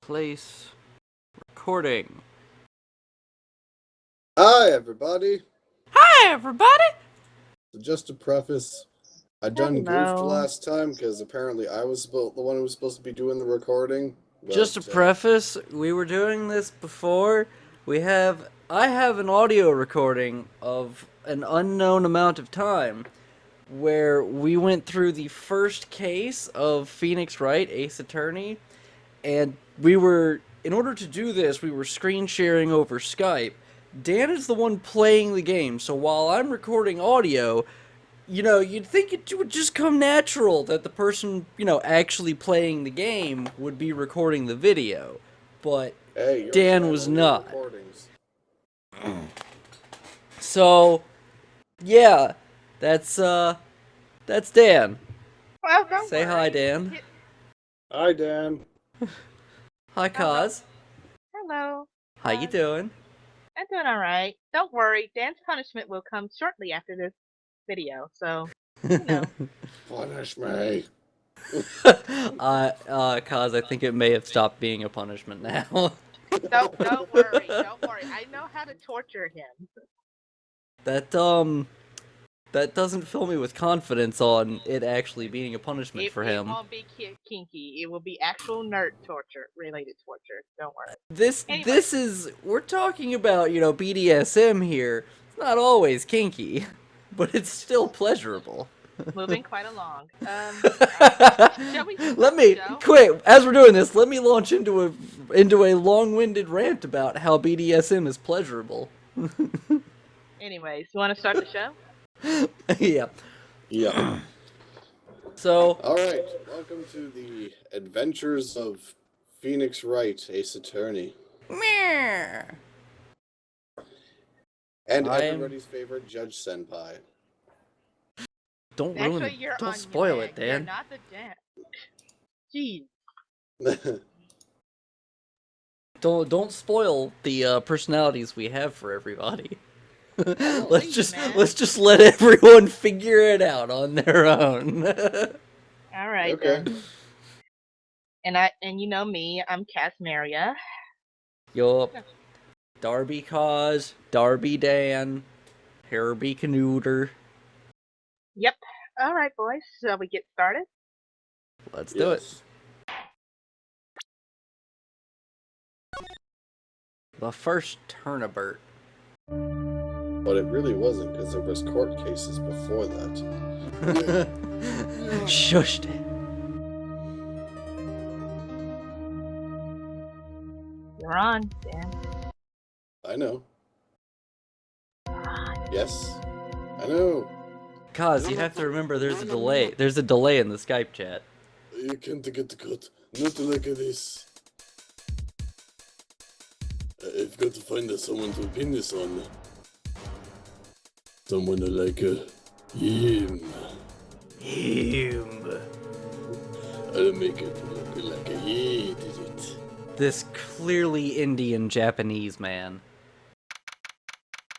Place recording. Hi, everybody. Hi, everybody. So just to preface, I done goofed last time because apparently I was the one who was supposed to be doing the recording. But, Just to preface, we were doing this before. I have an audio recording of an unknown amount of time where we went through the first case of Phoenix Wright, Ace Attorney, and in order to do this, we were screen sharing over Skype. Dan is the one playing the game, so while I'm recording audio, you'd think it would just come natural that the person, actually playing the game would be recording the video. But Dan was not. So, yeah, that's Dan. Well, don't Say worry. hi, Dan. Hi, Dan. Hi, Kaz. Hello. How you doing? I'm doing all right. Don't worry. Dan's punishment will come shortly after this video, so, Punish me. Kaz, I think it may have stopped being a punishment now. Don't worry. Don't worry. I know how to torture him. That doesn't fill me with confidence on it actually being a punishment for him. It won't be kinky. It will be actual nerd torture, related torture. Don't worry. We're talking about, BDSM here. It's not always kinky, but it's still pleasurable. Moving quite along. Shall we as we're doing this, let me launch into a long-winded rant about how BDSM is pleasurable. Anyways, you want to start the show? Yeah. So. All right. Welcome to the adventures of Phoenix Wright, Ace Attorney. Meh. And everybody's favorite Judge Senpai. Don't ruin it. Don't spoil it, Dan. You're not the Jeez. Don't spoil the personalities we have for everybody. Let's just let everyone figure it out on their own. All right. Okay. Then. And you know me, I'm Kasmiria. Yup. Darby Cause, Darby Dan, Herbie Kenuda. Yep. All right, boys. Shall we get started? Let's do it. The first turnabout. But it really wasn't, because there was court cases before that. Shushed it. You're on, Dan. I know. Yes, I know. Cause you have to remember there's a delay. There's a delay in the Skype chat. You can't get the cut. Not like this. I've got to find someone to pin this on. Someone like him. I'll make it look like he did it. This clearly Indian Japanese man.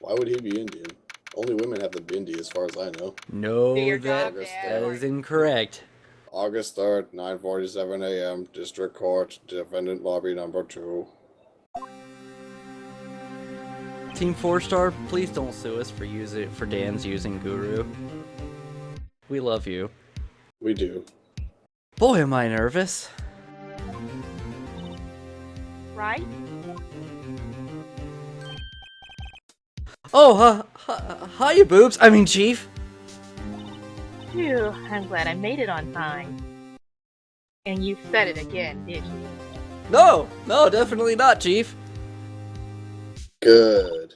Why would he be Indian? Only women have the bindi, as far as I know. No, that is incorrect. August 3rd, 9:47 a.m., District Court, Defendant Lobby number 2. Team 4-Star, please don't sue us for Dan's using Guru. We love you. We do. Boy, am I nervous. Right? Oh, hiya, boobs. I mean, Chief. Phew, I'm glad I made it on time. And you said it again, did you? No, definitely not, Chief. Good.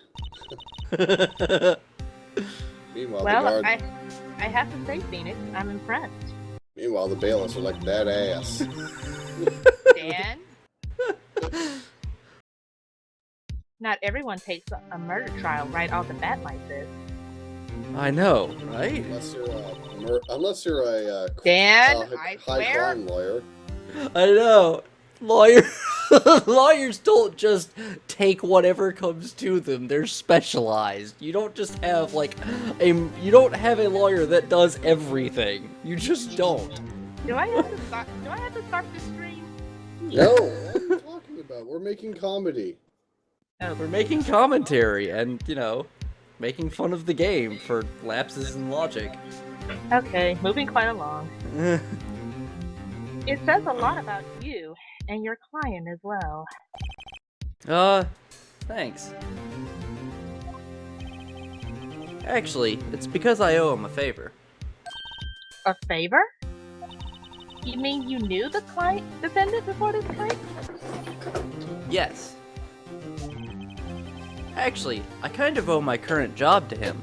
Meanwhile, well, the guard... I have to say, Phoenix, I'm impressed. Meanwhile, the bailiffs are like that ass. Dan? Not everyone takes a murder trial right off the bat like this. I know, right? Unless you're a Dan, high swear. crime lawyer. I know. Lawyers don't just take whatever comes to them. They're specialized. You don't just have you don't have a lawyer that does everything. You just don't. Do I have to start the stream? No, what are you talking about? We're making comedy. Oh, We're making commentary and, you know, making fun of the game for lapses in logic. okay, moving quite along. It says a lot about you and your client as well. Thanks. Actually, it's because I owe him a favor. A favor? You mean you knew the client defendant before this case? Yes. Actually, I kind of owe my current job to him.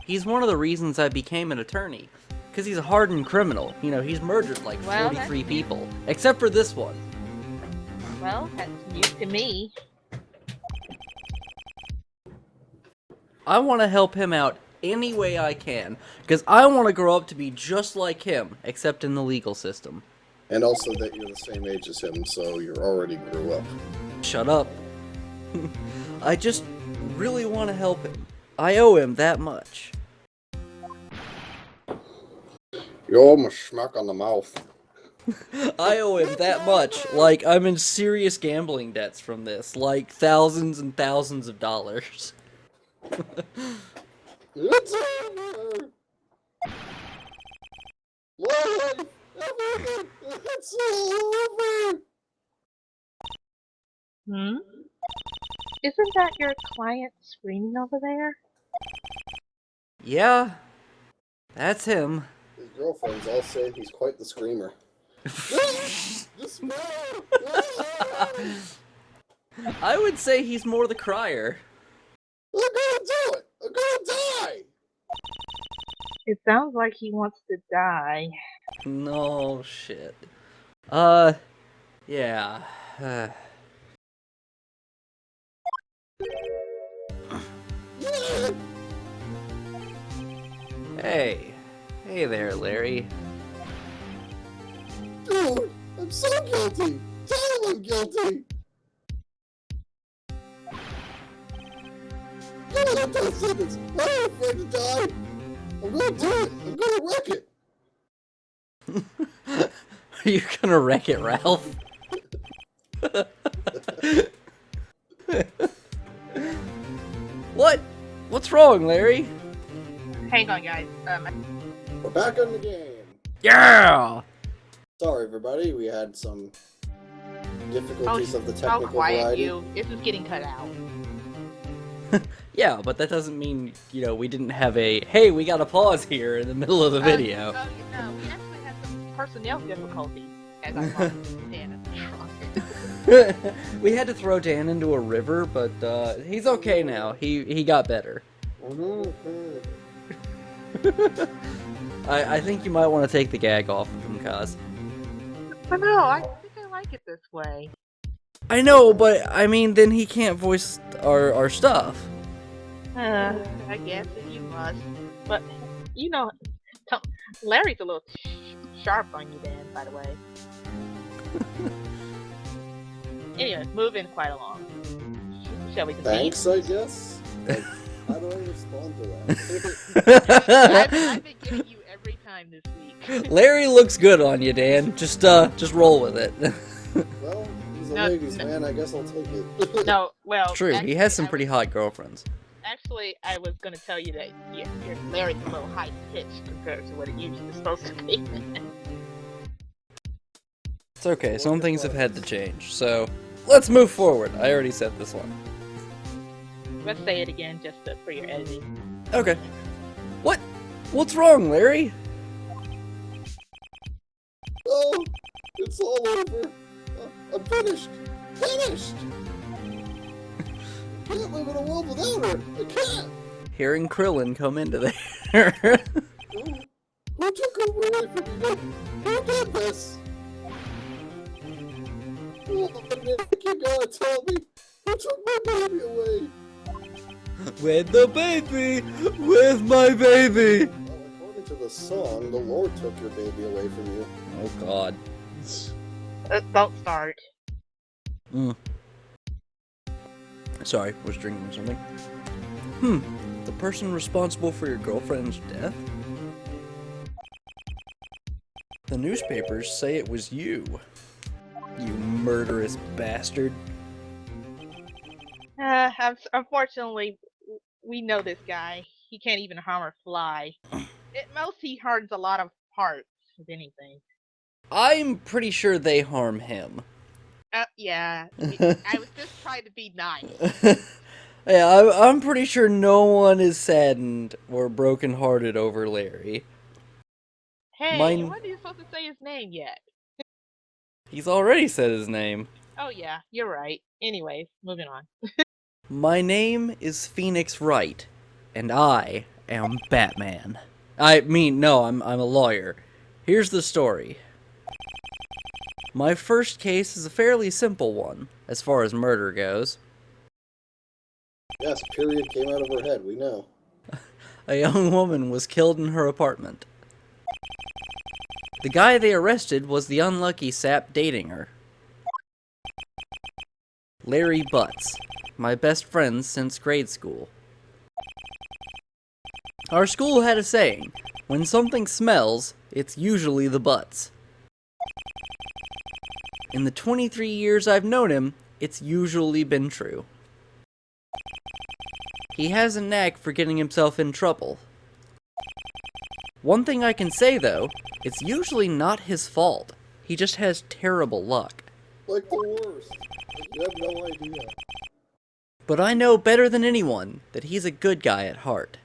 He's one of the reasons I became an attorney. Because he's a hardened criminal. You know, he's murdered like 43 people. Except for this one. Well, that's news to me. I want to help him out any way I can. Because I want to grow up to be just like him. Except in the legal system. And also that you're the same age as him, so you already grew up. Shut up. I just really want to help him. I owe him that much. You owe him a smack on the mouth. I owe him that much. Like, I'm in serious gambling debts from this. Like, thousands and thousands of dollars. It's over! Lord! It's over! Hmm? Isn't that your client screaming over there? Yeah, that's him. His girlfriends all say he's quite the screamer. The smell! I would say he's more the crier. I'm gonna do it! I'm gonna die! It sounds like he wants to die. No shit. Yeah. Hey. Hey there, Larry. Dude, I'm so guilty! Tell him I'm guilty! Get out of that sentence! I'm not afraid to die! I'm gonna do it! I'm gonna wreck it! Are you gonna wreck it, Ralph? What? What's wrong, Larry? Hang on, guys. We're back in the game! Yeah! Sorry, everybody, we had some difficulties of the technical quiet variety. you. This is getting cut out. Yeah, but that doesn't mean, you know, we didn't have a, hey, we got a pause here in the middle of the video. No, we actually had some personnel difficulties as I brought Dan in the trunk. We had to throw Dan into a river, but he's okay now. He got better. I think you might want to take the gag off of him, Kaz. But no, I think I like it this way. I know, but I mean, then he can't voice our stuff. I guess if you must. But, you know, Larry's a little sharp on you, Dan, by the way. Anyway, moving quite along. Shall we continue? Thanks, I guess? Like, how do I respond to that? I've been getting you every time this week. Larry looks good on you, Dan. Just roll with it. Well, he's a No, ladies' no. man, I guess I'll take it. No, well... True, he actually, has some I pretty hot girlfriends. Actually, I was going to tell you that your Larry's a little high-pitched compared to what it usually is supposed to be. It's okay, some things have had to change, so let's move forward. I already said this one. Let's say it again just for your editing. Okay. What? What's wrong, Larry? Oh, it's all over. I'm finished. Finished! Can't live in a world without her. I can't. Hearing Krillin come into there. Who took her away from me? Who did this? Oh, Nick, you gotta tell me. Who took my baby away? Where's the baby? Where's my baby? Well, according to the song, the Lord took your baby away from you. Oh God. Don't start. Sorry, was drinking something. The person responsible for your girlfriend's death? The newspapers say it was you. You murderous bastard. Unfortunately, we know this guy. He can't even harm a fly. At most, he harms a lot of parts, if anything. I'm pretty sure they harm him. Yeah. I was just trying to be nice. Yeah, I'm pretty sure no one is saddened or brokenhearted over Larry. Hey, Mine... when are you supposed to say his name yet? He's already said his name. Oh yeah, you're right. Anyways, moving on. My name is Phoenix Wright, and I am Batman. I mean, no, I'm a lawyer. Here's the story. My first case is a fairly simple one, as far as murder goes. Yes, period came out of her head, we know. A young woman was killed in her apartment. The guy they arrested was the unlucky sap dating her. Larry Butts, my best friend since grade school. Our school had a saying, when something smells, it's usually the butts. In the 23 years I've known him, it's usually been true. He has a knack for getting himself in trouble. One thing I can say, though, it's usually not his fault. He just has terrible luck. Like the worst. You have no idea. But I know better than anyone that he's a good guy at heart.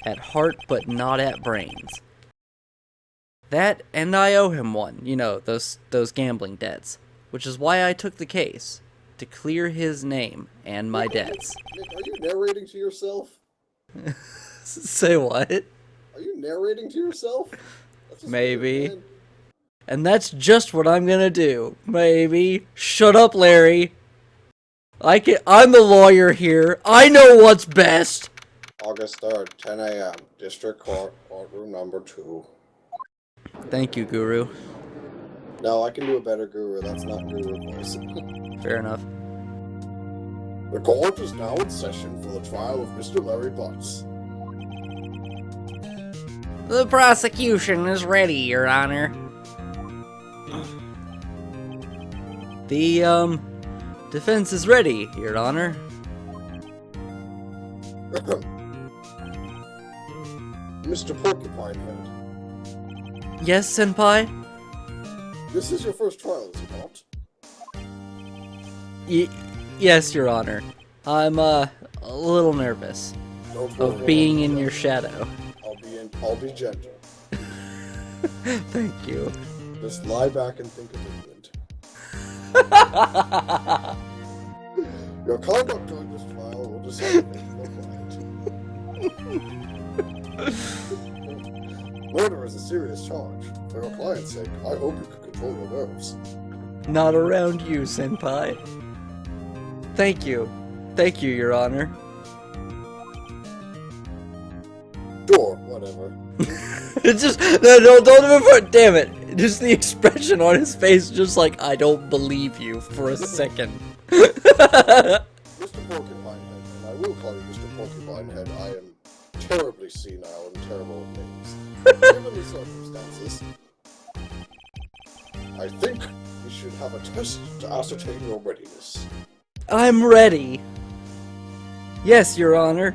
At heart, but not at brains. That, and I owe him one, you know, those gambling debts. Which is why I took the case. To clear his name and my debts. Nick, are you narrating to yourself? Say what? Are you narrating to yourself? Maybe. Weird, and that's just what I'm gonna do. Maybe. Shut up, Larry. I'm the lawyer here. I know what's best. August 3rd, 10 a.m. District Court, courtroom number 2. Thank you, Guru. No, I can do a better Guru. That's not Guru voice. Fair enough. The court is now in session for the trial of Mr. Larry Butts. The prosecution is ready, Your Honor. The, defense is ready, Your Honor. Mr. Porcupine Head. Yes, Senpai? This is your first trial, is it not? Yes, Your Honor. I'm, a little nervous. Of being in your shadow. I'll be gentle. Thank you. Just lie back and think of England. Your conduct during this trial will decide if you are Murder is a serious charge. For your client's sake, I hope you can control your nerves. Not around you, Senpai. Thank you. Thank you, Your Honor. Sure, whatever. It's just, no, don't even put, damn it. Just the expression on his face, just like, I don't believe you for a second. Mr. Porcupine Head, and I will call you Mr. Porcupine Head, I am terribly senile and terrible at names. Given the circumstances, I think we should have a test to ascertain your readiness. I'm ready. Yes, Your Honor.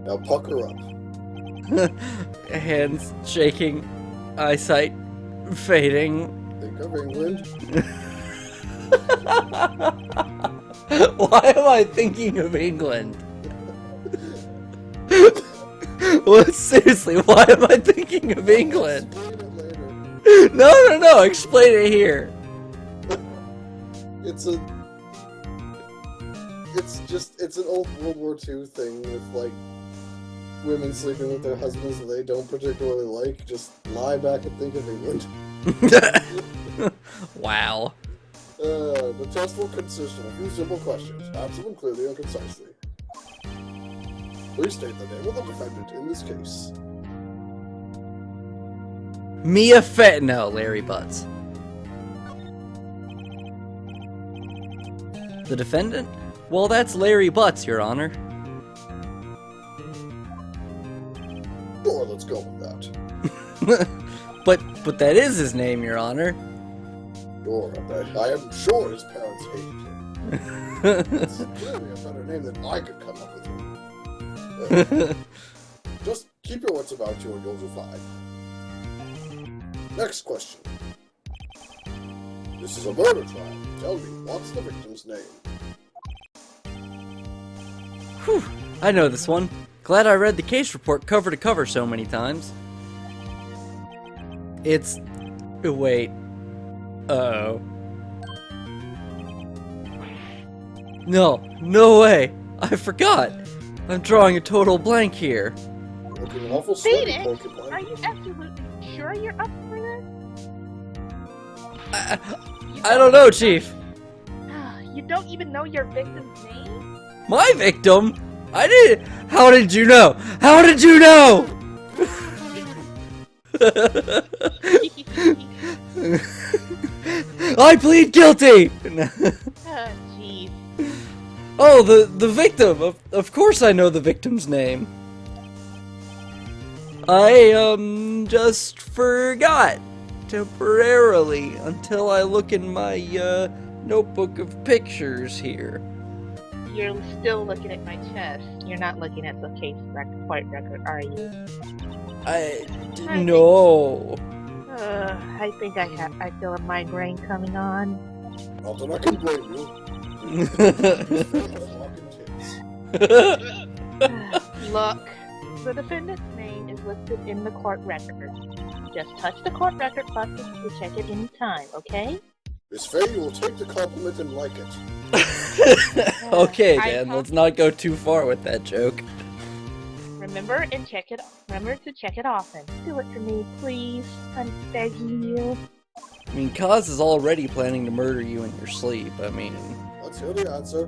Now pucker up. Hands shaking, eyesight fading. Think of England. Why am I thinking of England? Well, seriously, why am I thinking of England? Explain it later. No, explain it here. It's an old World War II thing with, like, women sleeping with their husbands that they don't particularly like. Just lie back and think of England. Wow. The test will consist of a few simple questions. Answer them clearly and concisely. Please state the name of the defendant in this case. No, Larry Butts. The defendant? Well, that's Larry Butts, Your Honor. Sure, let's go with that. But that is his name, Your Honor. Sure, I am sure his parents hated him. It's clearly a better name than I could come up with him. Just keep your wits about you and you'll do fine. Next question. This is a murder trial. Tell me, what's the victim's name? Whew, I know this one. Glad I read the case report cover to cover so many times. It's... wait. Uh-oh. No way! I forgot! I'm drawing a total blank here. Looking awful sweaty, Phoenix, Porcupine. are you absolutely sure you're up for this? I don't know, Chief. You don't even know your victim's name? My victim? I didn't... How did you know? How did you know? I plead guilty! Jeez. Oh, the victim! Of course I know the victim's name. I, just forgot. Temporarily, until I look in my, notebook of pictures here. You're still looking at my chest. You're not looking at the case court record, are you? No. I think I feel a migraine coming on. Not that I can blame you. Look, the defendant's name is listed in the court record. Just touch the court record button to check it any time, okay? Miss Faye, you will take the compliment and like it. Okay, Dan, let's not go too far with that joke. Remember to check it often. Do it for me, please. I'm begging you. I mean, Kaz is already planning to murder you in your sleep. I mean... Let's hear the answer.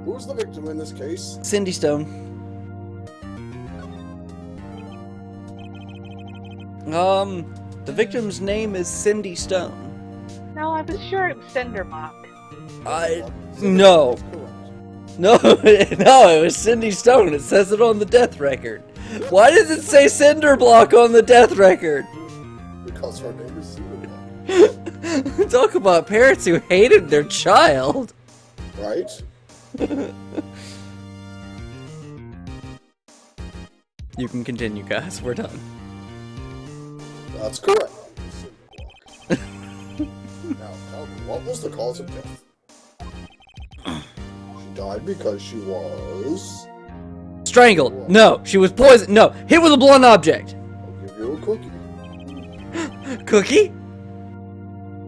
Who's the victim in this case? Cindy Stone. The victim's name is Cindy Stone. No, I was sure it was Cinderbach. No. No, it was Cindy Stone. It says it on the death record. Why does it say Cinderblock on the death record? Because her name is Cinderblock. Talk about parents who hated their child. Right? You can continue, guys. We're done. That's correct. Now, tell me, what was the cause of death? She died because she was... Strangled. No, she was poisoned. No, hit with a blunt object. I'll give you a cookie. Cookie?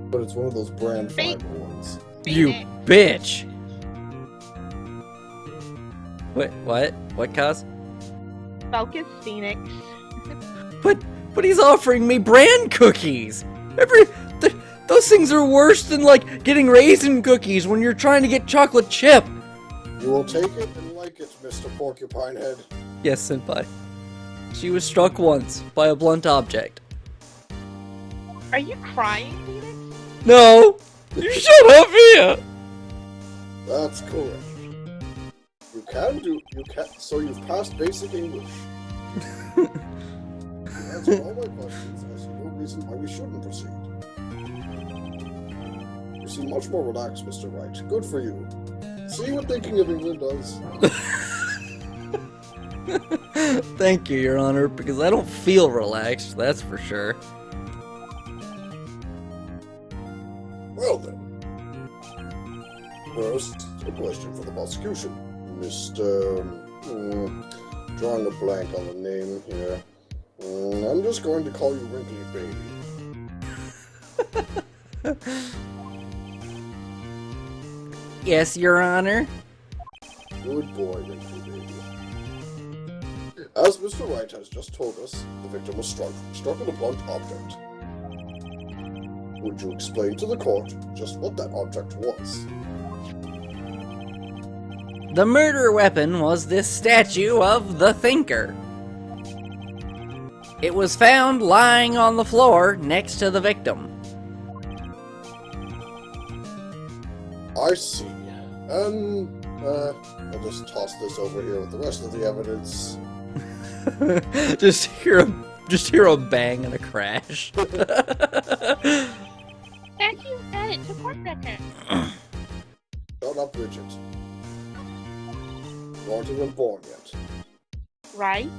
But it's one of those brand fiber ones. You bitch. What? What, Kaz? Focus, Phoenix. But he's offering me brand cookies. Those things are worse than, like, getting raisin cookies when you're trying to get chocolate chip. You will take it and like it, Mr. Porcupine Head. Yes, Senpai. She was struck once by a blunt object. Are you crying, Phoenix? No! You shut up here! That's correct. So you've passed basic English. You answered all my questions, I see no reason why we shouldn't proceed. You seem much more relaxed, Mr. Wright. Good for you. See what thinking of England does? Thank you, Your Honor, because I don't feel relaxed, that's for sure. Well then. First, a question for the prosecution. Mr. Drawing a blank on the name here. I'm just going to call you Wrinkly Baby. Yes, Your Honor. Good boy, Wrinkly Baby. As Mr. Wright has just told us, the victim was struck with a blunt object. Would you explain to the court just what that object was? The murder weapon was this statue of the Thinker. It was found lying on the floor next to the victim. I see. And, I'll just toss this over here with the rest of the evidence. just hear a bang and a crash. As you said, it took court record. Shut up, Bridget. You aren't even born yet. Right?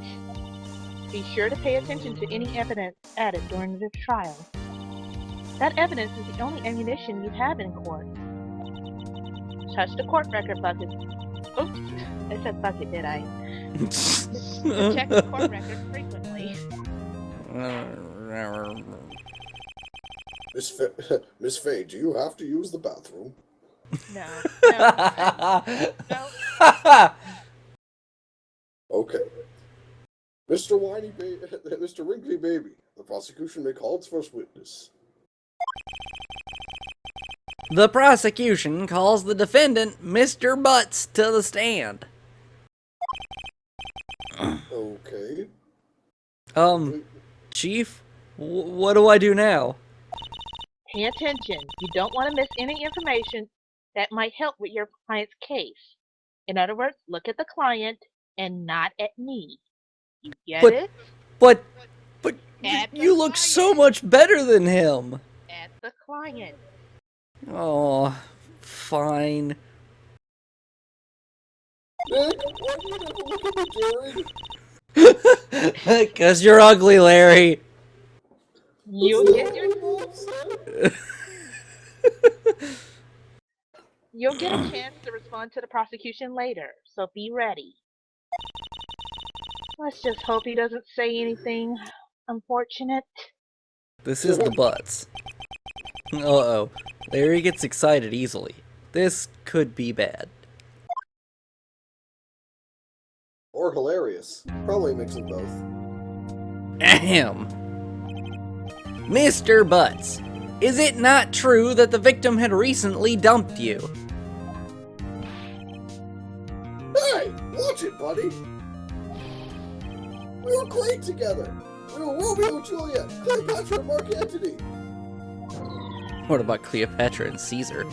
Be sure to pay attention to any evidence added during the trial. That evidence is the only ammunition you have in court. Touch the court record bucket. Oops, I said bucket, did I? Check the court record frequently. Miss Faye, do you have to use the bathroom? No. Okay. Mr. Mr. Wrinkly Baby, the prosecution may call its first witness. The prosecution calls the defendant, Mr. Butts, to the stand. Okay. Chief, what do I do now? Pay attention. You don't want to miss any information that might help with your client's case. In other words, look at the client and not at me. You get it? But At the you look so client. much better than him. At the client. Oh, fine. Nick, why do you never look at me, Jerry? 'Cause you're ugly, Larry. You'll get a chance to respond to the prosecution later, so be ready. Let's just hope he doesn't say anything unfortunate. This is the Butts. Uh-oh. Larry gets excited easily. This could be bad. Or hilarious. Probably a mix of both. Ahem. Mr. Butts, is it not true that the victim had recently dumped you? Hey, watch it, buddy. We were great together. We were Romeo and Juliet, Cleopatra and Mark Antony. What about Cleopatra and Caesar?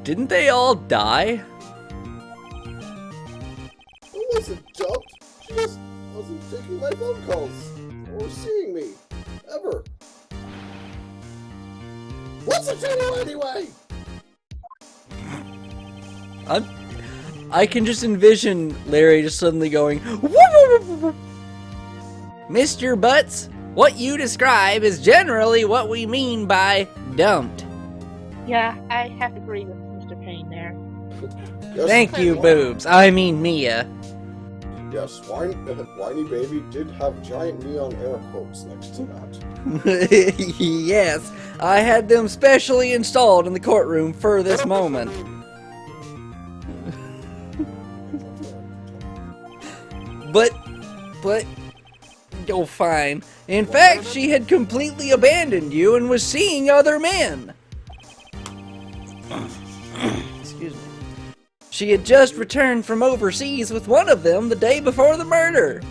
Didn't they all die? I wasn't dumped. She just wasn't taking my phone calls or seeing me. Ever. What's it to you anyway? I can just envision Larry just suddenly going, Mr. Butts, what you describe is generally what we mean by dumped. Yeah, I have to agree with Mr. Payne there. Yes, Thank you, boobs. I mean Mia. Yes, Whiny Baby did have giant neon air quotes next to that. Yes, I had them specially installed in the courtroom for this moment. But, oh fine. In fact, she had completely abandoned you and was seeing other men. Excuse me. She had just returned from overseas with one of them the day before the murder.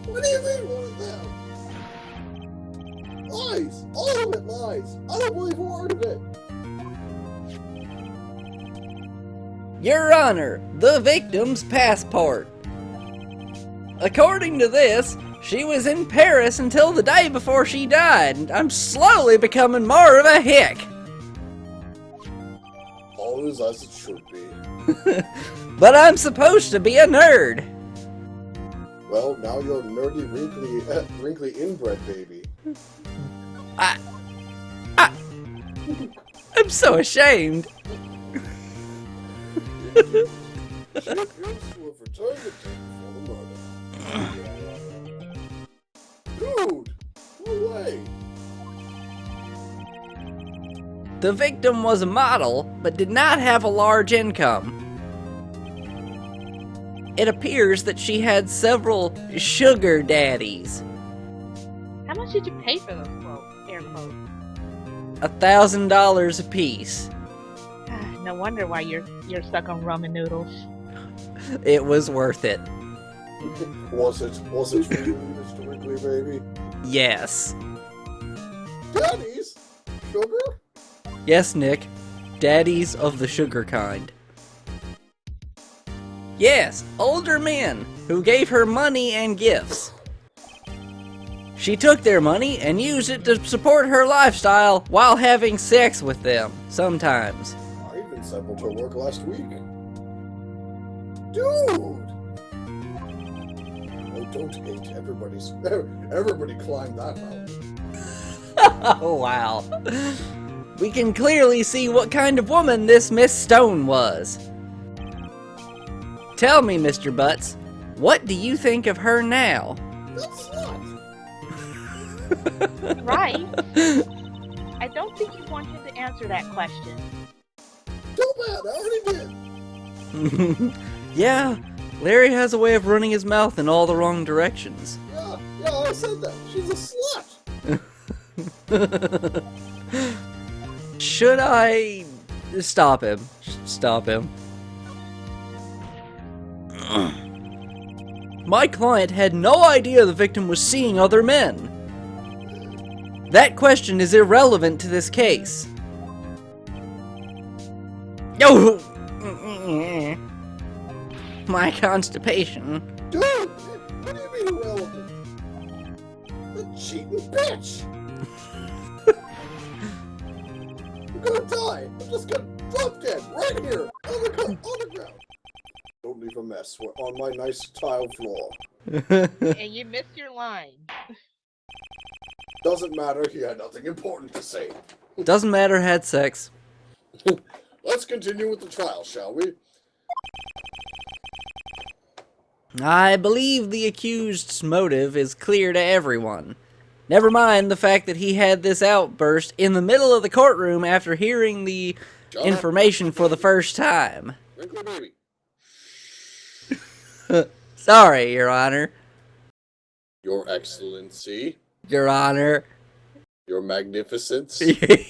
What do you mean, one of them? Lies! All of it lies! I don't believe a word of it! Your Honor, the victim's passport. According to this, she was in Paris until the day before she died, and I'm slowly becoming more of a hick. All is as it should be. But I'm supposed to be a nerd. Well, now you're nerdy, wrinkly inbred baby. I'm so ashamed. She appears to have returned the tape before the murder. Dude! No way! The victim was a model, but did not have a large income. It appears that she had several sugar daddies. How much did you pay for those quotes? Air quotes. $1,000 apiece. No wonder why you're stuck on ramen noodles. It was worth it. Was it really, Mr. Wrinkly Baby? Yes. Daddies? Sugar? Yes, Nick. Daddies of the sugar kind. Yes, older men who gave her money and gifts. She took their money and used it to support her lifestyle while having sex with them, sometimes. I even sampled her work last week. Dude! Oh, don't hate everybody climbed that mountain. Oh, wow. We can clearly see what kind of woman this Miss Stone was. Tell me, Mr. Butts, what do you think of her now? That's not. Right? I don't think you want him to answer that question. Too bad, I already did. Yeah, Larry has a way of running his mouth in all the wrong directions. Yeah, I said that. She's a slut. Should I stop him? Stop him. My client had no idea the victim was seeing other men. That question is irrelevant to this case. Oh! My constipation. Dude, what do you mean irrelevant? The cheating bitch. I'm gonna die. I'm just gonna drop dead right here on the ground. Don't leave a mess. We're on my nice tile floor. And you missed your line. Doesn't matter. He had nothing important to say. Doesn't matter, had sex. Let's continue with the trial, shall we? I believe the accused's motive is clear to everyone. Never mind the fact that he had this outburst in the middle of the courtroom after hearing the information for the first time. Wrinkle baby. Sorry, Your Honor. Your Excellency. Your Honor. Your Magnificence.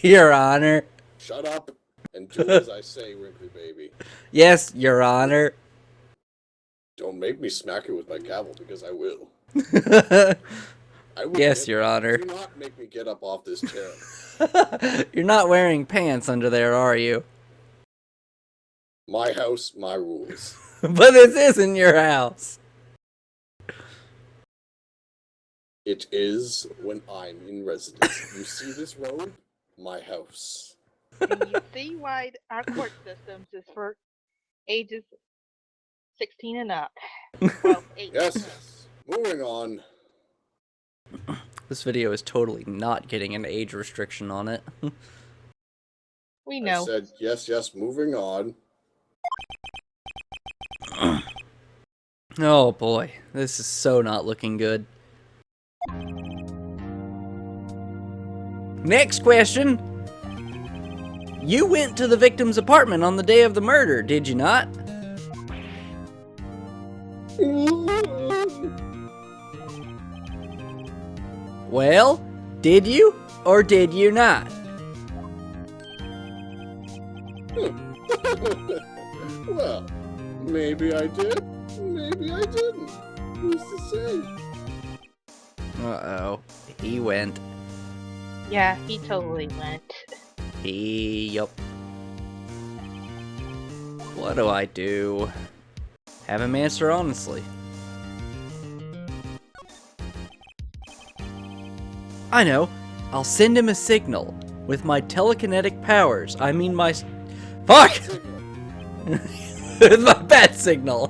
Your Honor. Shut up and do as I say, Wrinkly baby. Yes, Your Honor. Don't make me smack you with my gavel, because I will. I will. Yes, Your Honor. Do not make me get up off this chair. You're not wearing pants under there, are you? My house, my rules. But this isn't your house. It is when I'm in residence. You see this road? My house. And you see why our court systems is for ages 16 and up. Well, 8. Yes. Moving on. This video is totally not getting an age restriction on it. We know. I said yes, moving on. Oh boy, this is so not looking good. Next question. You went to the victim's apartment on the day of the murder, did you not? Well, did you or did you not? Well, maybe I did, maybe I didn't. Who's to say? Uh-oh, he went. Yeah, he totally went. Yup. What do I do? Have him answer honestly. I know. I'll send him a signal. With my telekinetic powers. I mean my... Fuck! With my bat signal.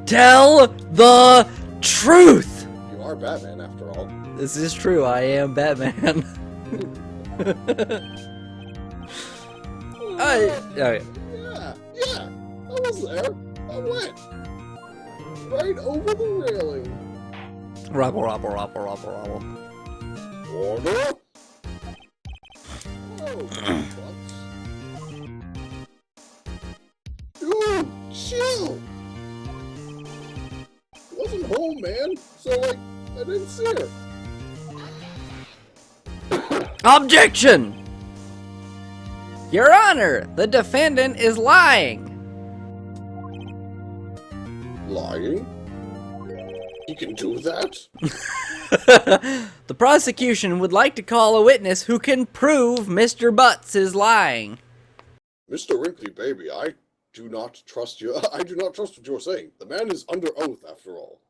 Tell the truth! You are Batman after all. This is true, I am Batman. Yeah, I was there. I went. Right over the railing. Robble, robble, robble, robble, robble. Order? Oh, dude, chill! Wasn't home, man. So, like, I didn't see her. Objection! Your Honor, the defendant is lying. Lying? He can do that? The prosecution would like to call a witness who can prove Mr. Butts is lying. Mr. Wrinkly Baby, I do not trust you. I do not trust what you're saying. The man is under oath, after all.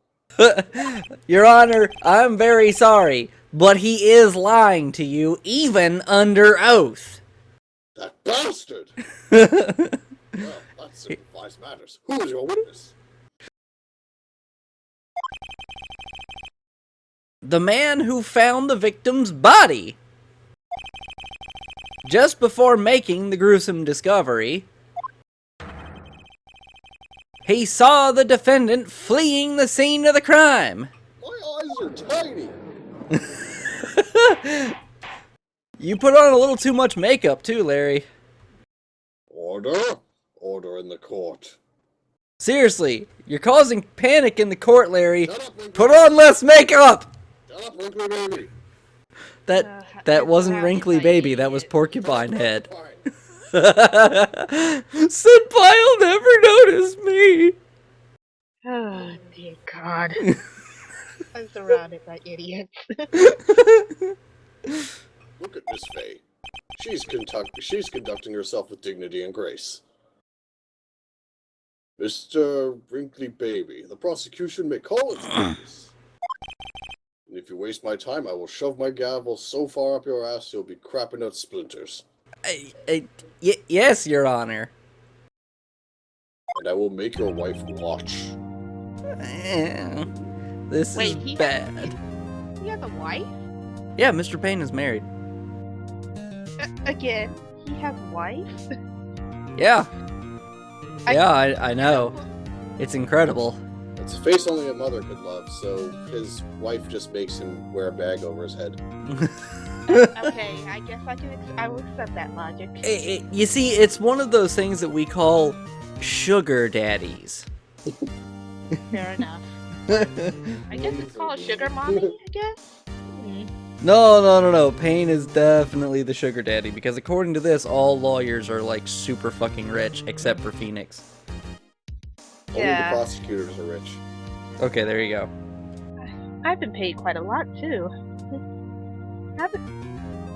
Your Honor, I'm very sorry, but he is lying to you, even under oath. That bastard! Well, that simplifies matters. Who is your witness? The man who found the victim's body. Just before making the gruesome discovery, he saw the defendant fleeing the scene of the crime. My eyes are tiny. You put on a little too much makeup too, Larry. Order? Order in the court. Seriously, you're causing panic in the court, Larry. Shut up, Wrinkly. Put on less makeup! Shut up, Wrinkly Baby. That wasn't Wrinkly Baby, that was Porcupine Head. Fine. Senpai'll never notice me! Oh, dear God. I'm surrounded by idiots. Look at Miss Fay. She's conducting herself with dignity and grace. Mr. Wrinkly Baby, the prosecution may call its witness. And if you waste my time, I will shove my gavel so far up your ass you'll be crapping out splinters. Yes, Your Honor. And I will make your wife watch. This Wait, is bad. He has a wife? Yeah, Mr. Payne is married. Again, he has a wife? Yeah. Yeah, I know. It's incredible. It's a face only a mother could love, so his wife just makes him wear a bag over his head. Okay, I guess I will accept that logic. You see, it's one of those things that we call sugar daddies. Fair enough. I guess it's called sugar mommy, I guess? No. Payne is definitely the sugar daddy, because according to this, all lawyers are, like, super fucking rich, except for Phoenix. Only the prosecutors are rich. Okay, there you go. I've been paid quite a lot, too.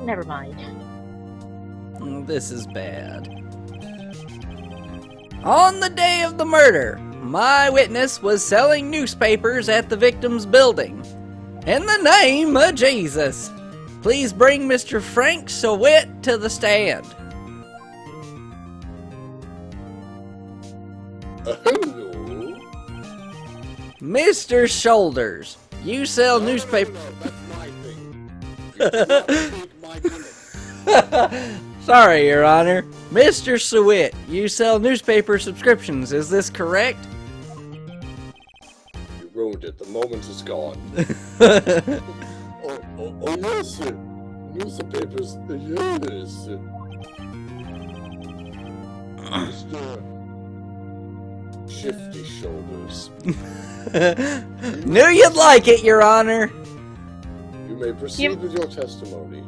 Never mind. This is bad. On the day of the murder, my witness was selling newspapers at the victim's building. In the name of Jesus, please bring Mr. Frank Sawit to the stand. Hello? Mr. Shoulders, you sell newspapers. No, that's my thing. You cannot take my minutes. Sorry, Your Honor. Mr. Sawit, you sell newspaper subscriptions, is this correct? You ruined it. The moment is gone. Oh, yes, sir. Newspapers, yes. Mr. Shifty Shoulders. Knew you'd like it, Your Honor. You may proceed with your testimony.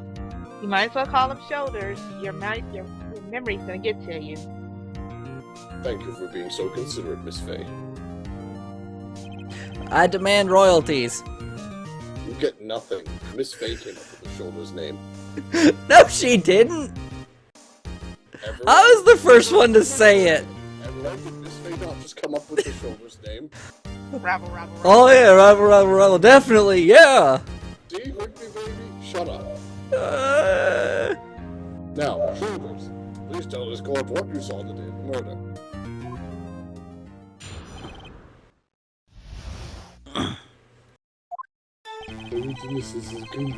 You might as well call them shoulders. Your memory's gonna get to you. Thank you for being so considerate, Miss Fay. I demand royalties. You get nothing. Miss Fay came up with the Shoulders name. No, she didn't. I was the first one to say it. Everyone, did Miss Fay not just come up with the Shoulders name? Rabble, rabble, rabble. Oh yeah, rival, definitely, yeah. See, Wrinkly Baby? Shut up. Uh, Now, Shoulders, please tell this court what you saw the day of the murder. This is good.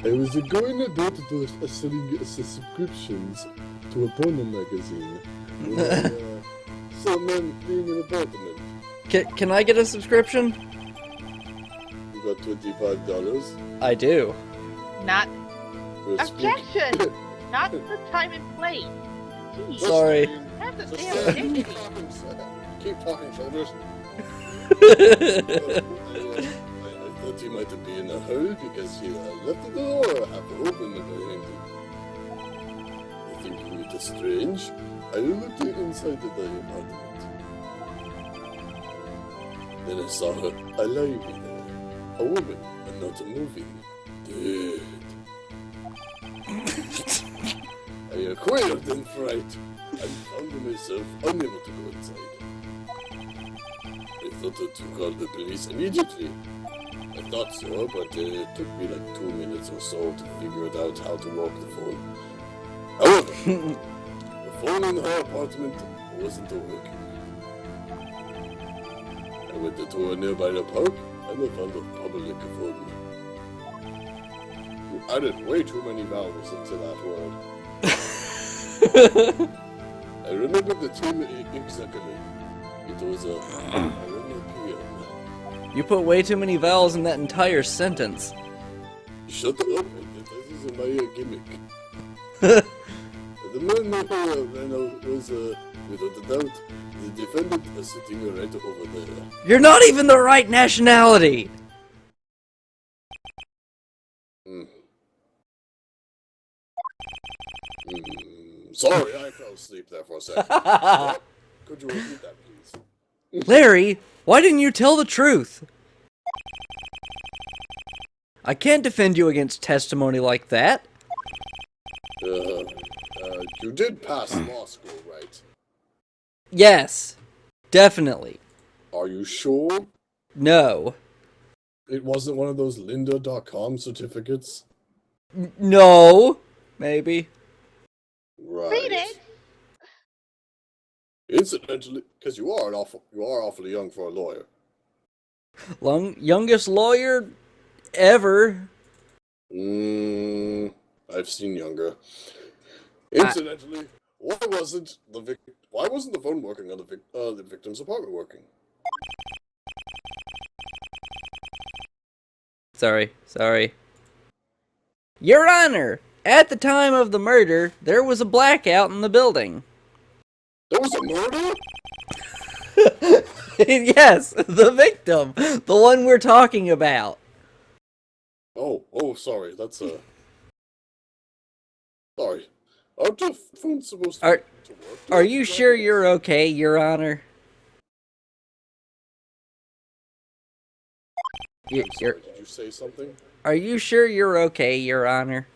I was going about selling subscriptions to a porno magazine. When some man being in an apartment. can I get a subscription? You got $25. I do. Not We'll objection! Not the time and place. Jeez. Sorry. That's a Just damn dignity. keep talking, Shoulders. I thought you might be in a hurry because you left the door half open behind you. Thinking it is strange, I looked inside the apartment. Then I saw her alive in there. A woman, and not a movie. Dead. I acquired in fright and found myself unable to go inside. I thought to call the police immediately. I thought so, but it took me like 2 minutes or so to figure out how to work the phone. However, the phone in her apartment wasn't working. I went to a nearby park and I found a public phone. You added way too many vowels into that word. I remember the time exactly. It was 11 p.m. You put way too many vowels in that entire sentence. Shut up, this is my gimmick. The man was, without a doubt, the defendant was sitting right over there. You're not even the right nationality! Sorry, I fell asleep there for a second. Yeah? Could you repeat that, please? Larry, why didn't you tell the truth? I can't defend you against testimony like that. You did pass law school, right? Yes, definitely. Are you sure? No. It wasn't one of those lynda.com certificates? No. Maybe. Right. Phoenix! Incidentally, because you are awfully young for a lawyer. Youngest lawyer ever. I've seen younger. Incidentally, why wasn't the phone working on the victim's apartment working? Sorry. Your Honor, at the time of the murder, there was a blackout in the building. There was a murder? Yes, the victim. The one we're talking about. Oh, sorry. That's sorry. Aren't the phones supposed to work? Are you sure you're okay, Your Honor? I'm sorry, did you say something? Are you sure you're okay, Your Honor?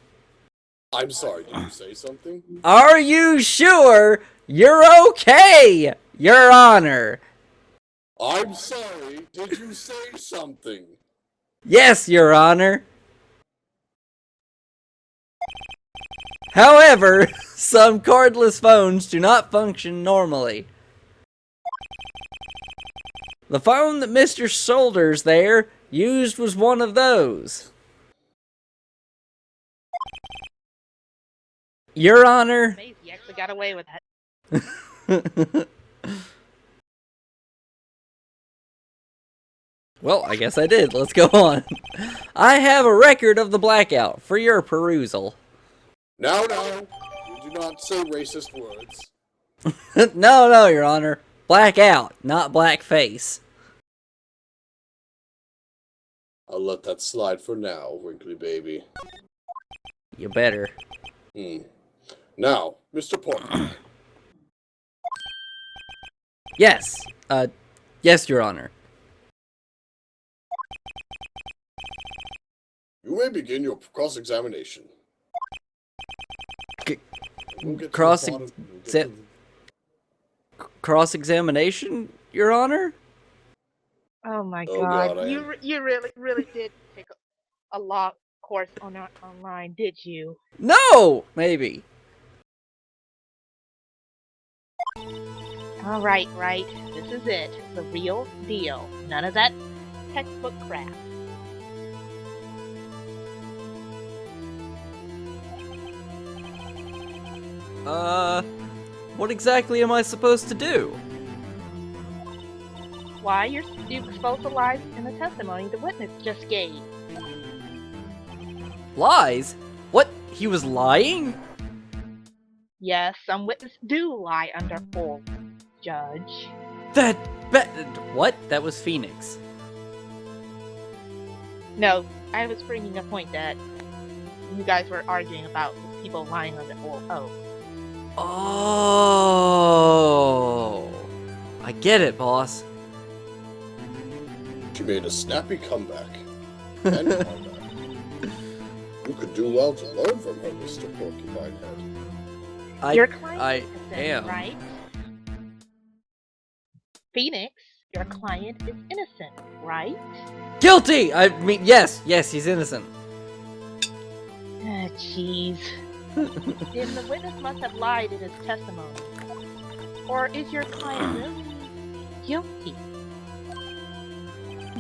I'm sorry, did you say something? Are you sure you're okay, Your Honor? I'm sorry, did you say something? Yes, Your Honor. However, some cordless phones do not function normally. The phone that Mr. Shoulders there used was one of those. Your Honor. Amazing, you actually got away with that. Well, I guess I did. Let's go on. I have a record of the blackout for your perusal. No, you do not say racist words. No, Your Honor. Blackout, not blackface. I'll let that slide for now, Wrinkly baby. You better. Now, Mr. Porter. Yes. Yes, Your Honor. You may begin your cross-examination. Cross-examination, Your Honor? Oh my Oh God! God, You really did take a law course online, did you? No! Maybe. All right. This is it. The real deal. None of that textbook crap. What exactly am I supposed to do? Why you exposed the lies in the testimony the witness just gave. Lies? What? He was lying? Yes, some witnesses do lie under oath, Judge. What? That was Phoenix. No, I was bringing a point that you guys were arguing about people lying under oath. Oh, I get it, boss. She made a snappy comeback. And comeback. You could do well to learn from her, Mr. Porcupine Head. Your client I is am. right? Phoenix, Your client is innocent, right? Guilty! I mean, yes, he's innocent. Ah, jeez. Then the witness must have lied in his testimony. Or is your client really guilty?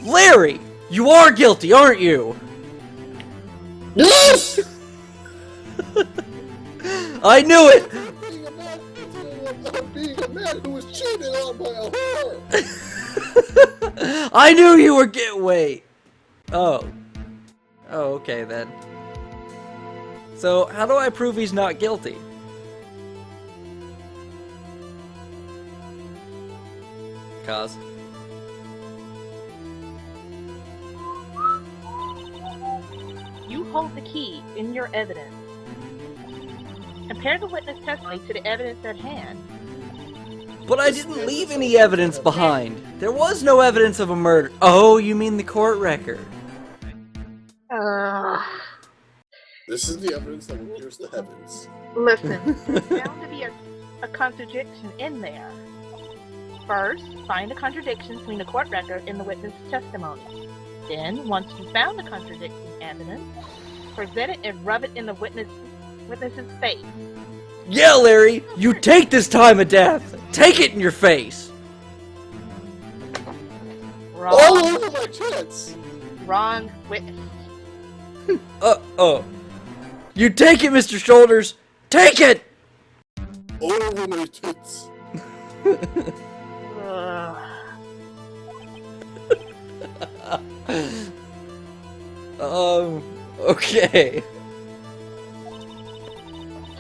Larry! You are guilty, aren't you? Yes! I knew it! I'm being a man who was cheated on by a whore! I knew you were wait. Oh, okay then. So, how do I prove he's not guilty? Cause? You hold the key in your evidence. Compare the witness testimony to the evidence at hand. But I didn't leave any evidence behind. There was no evidence of a murder. Oh, you mean the court record? This is the evidence that will pierce the heavens. Listen, there's bound to be a contradiction in there. First, find the contradiction between the court record and the witness testimony. Then, once you found the contradicting evidence, present it and rub it in the witness's face. Yeah, Larry, you take this time of death. Take it in your face. Wrong. All over my tits! Wrong witness. You take it, Mr. Shoulders. Take it! All over my tits! Okay.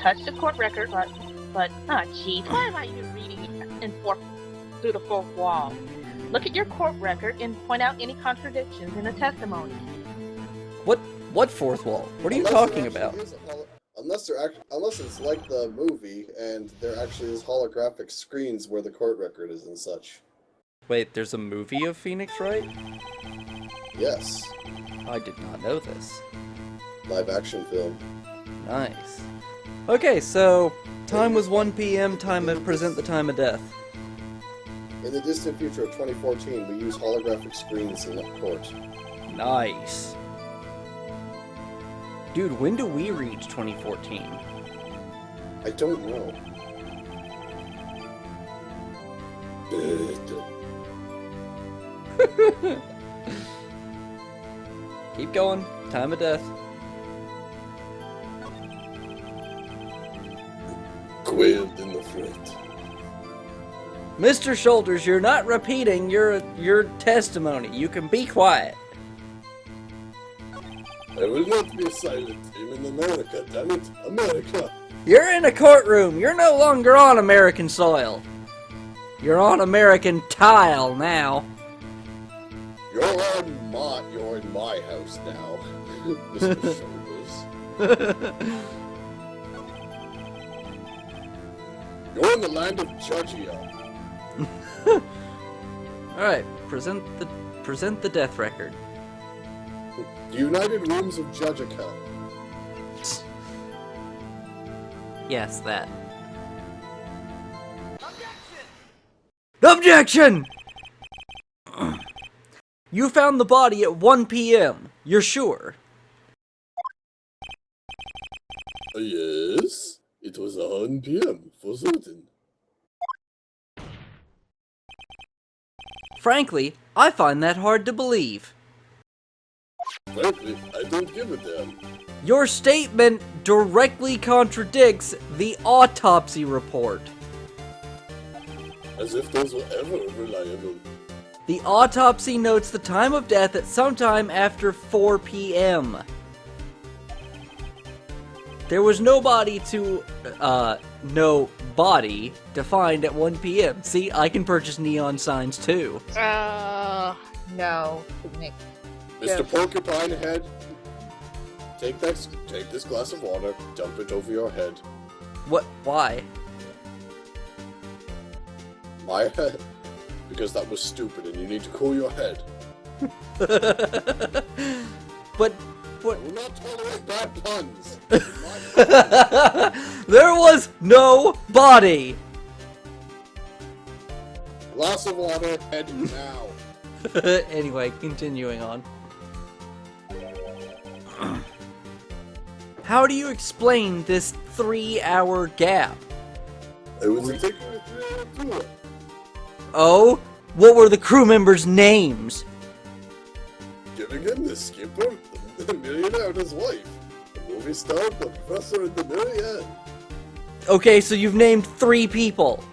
Touch the court record, but geez, why am I even reading it through the fourth wall? Look at your court record and point out any contradictions in the testimony. What fourth wall? What are you Unless talking there about? actually is unless it's like the movie and there actually is holographic screens where the court record is and such. Wait, there's a movie of Phoenix Wright? Yes. I did not know this. Live action film. Nice. Okay, so time was 1 p.m. Time to present the time of death. In the distant future of 2014, we use holographic screens in court. Nice. Dude, when do we reach 2014? I don't know. Keep going. Time of death. Quailed in the freight. Mr. Shoulders, you're not repeating your testimony. You can be quiet. I will not be silent. I'm in America, damn it. America! You're in a courtroom. You're no longer on American soil. You're on American tile now. You're in my house now, Mr. Shoulders. You're in the land of Georgia. Alright, present the death record. The United Rooms of Judgica. Yes, that. Objection! You found the body at 1 p.m. You're sure? Yes, it was 1 p.m. for certain. Frankly, I find that hard to believe. Frankly, I don't give a damn. Your statement directly contradicts the autopsy report. As if those were ever reliable. The autopsy notes the time of death at sometime after 4 p.m. There was no body to find at 1 p.m. See, I can purchase neon signs too. No, Nick. Mr. Porcupine Head, take this glass of water, dump it over your head. What? Why? My head? Because that was stupid and you need to cool your head. But We're not tolerate bad puns. there was no body. Glass of water, and now. Anyway, continuing on. How do you explain this 3-hour gap? It was taking a 3-hour tour. Oh? What were the crew members' names? Gilligan, the skipper, the millionaire and his wife, the movie star, the professor, and the Marianne. Okay, so you've named 3 people.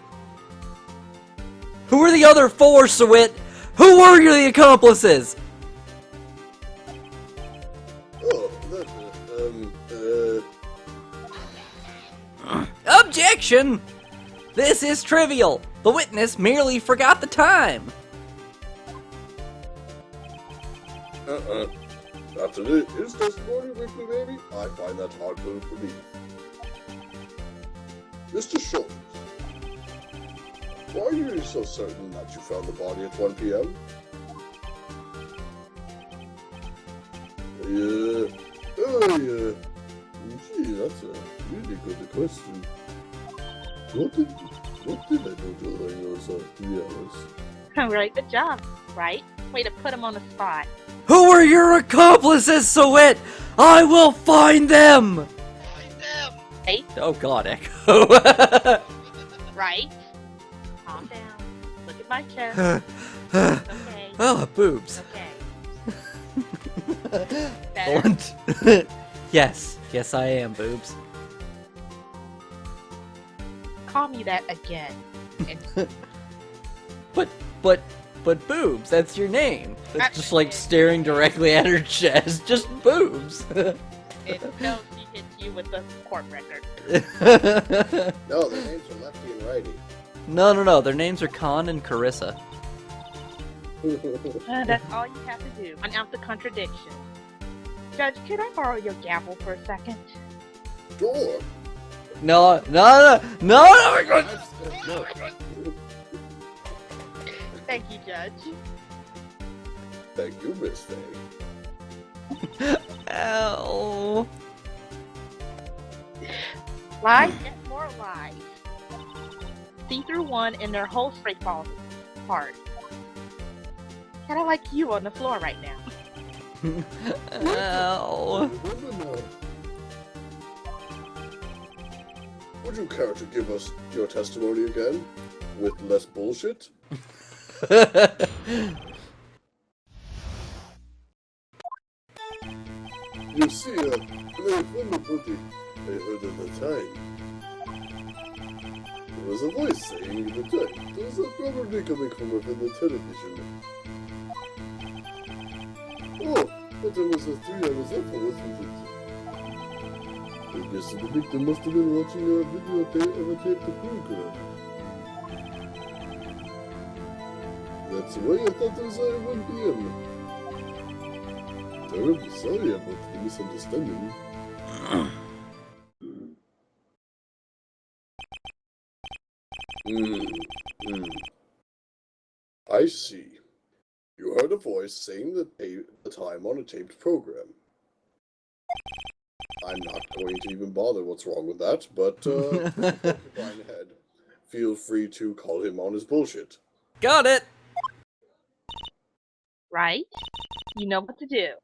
Who are the other 4, Sawit? Who were the accomplices? Oh, Objection! This is trivial. The witness merely forgot the time. After his testimony, Ripley, baby, I find that hard to believe. Mr. Schultz, why are you so certain that you found the body at 1 p.m.? Yeah. Gee, that's a really good question. What did I do during those 3 hours? Alright, good job, right? Way to put him on the spot. Who are your accomplices, Sawit? I will find them! Right? Oh god, Echo. Right? Calm down. Look at my chest. Okay. Oh, boobs. Okay. Better? Blunt. Yes, I am, boobs. Call me that again. And But boobs, that's your name. It's just like staring directly at her chest, just boobs. until she hits you with the court record. No, their names are Lefty and Righty. No, their names are Khan and Carissa. That's all you have to do. Point out the contradiction. Judge, could I borrow your gavel for a second? Sure. No. Thank you, Judge. Thank you, Miss Faye. Ow. Lies get more lies. See through one and their whole straight falls apart. Kinda like you on the floor right now. Ow. Would you care to give us your testimony again? With less bullshit? You see, they from the booty I heard at the time. There was a voice saying at the time. There was a probably coming from within the television. Oh, but there was a 3 hours after, wasn't it? I guess the victim must have been watching a videotape of a taped program. That's why I thought it was at 1 p.m. Terribly sorry about the misunderstanding. I see. You heard a voice saying the time on a taped program. I'm not going to even bother what's wrong with that, but, Porcupine Head, feel free to call him on his bullshit. Got it. Right? You know what to do.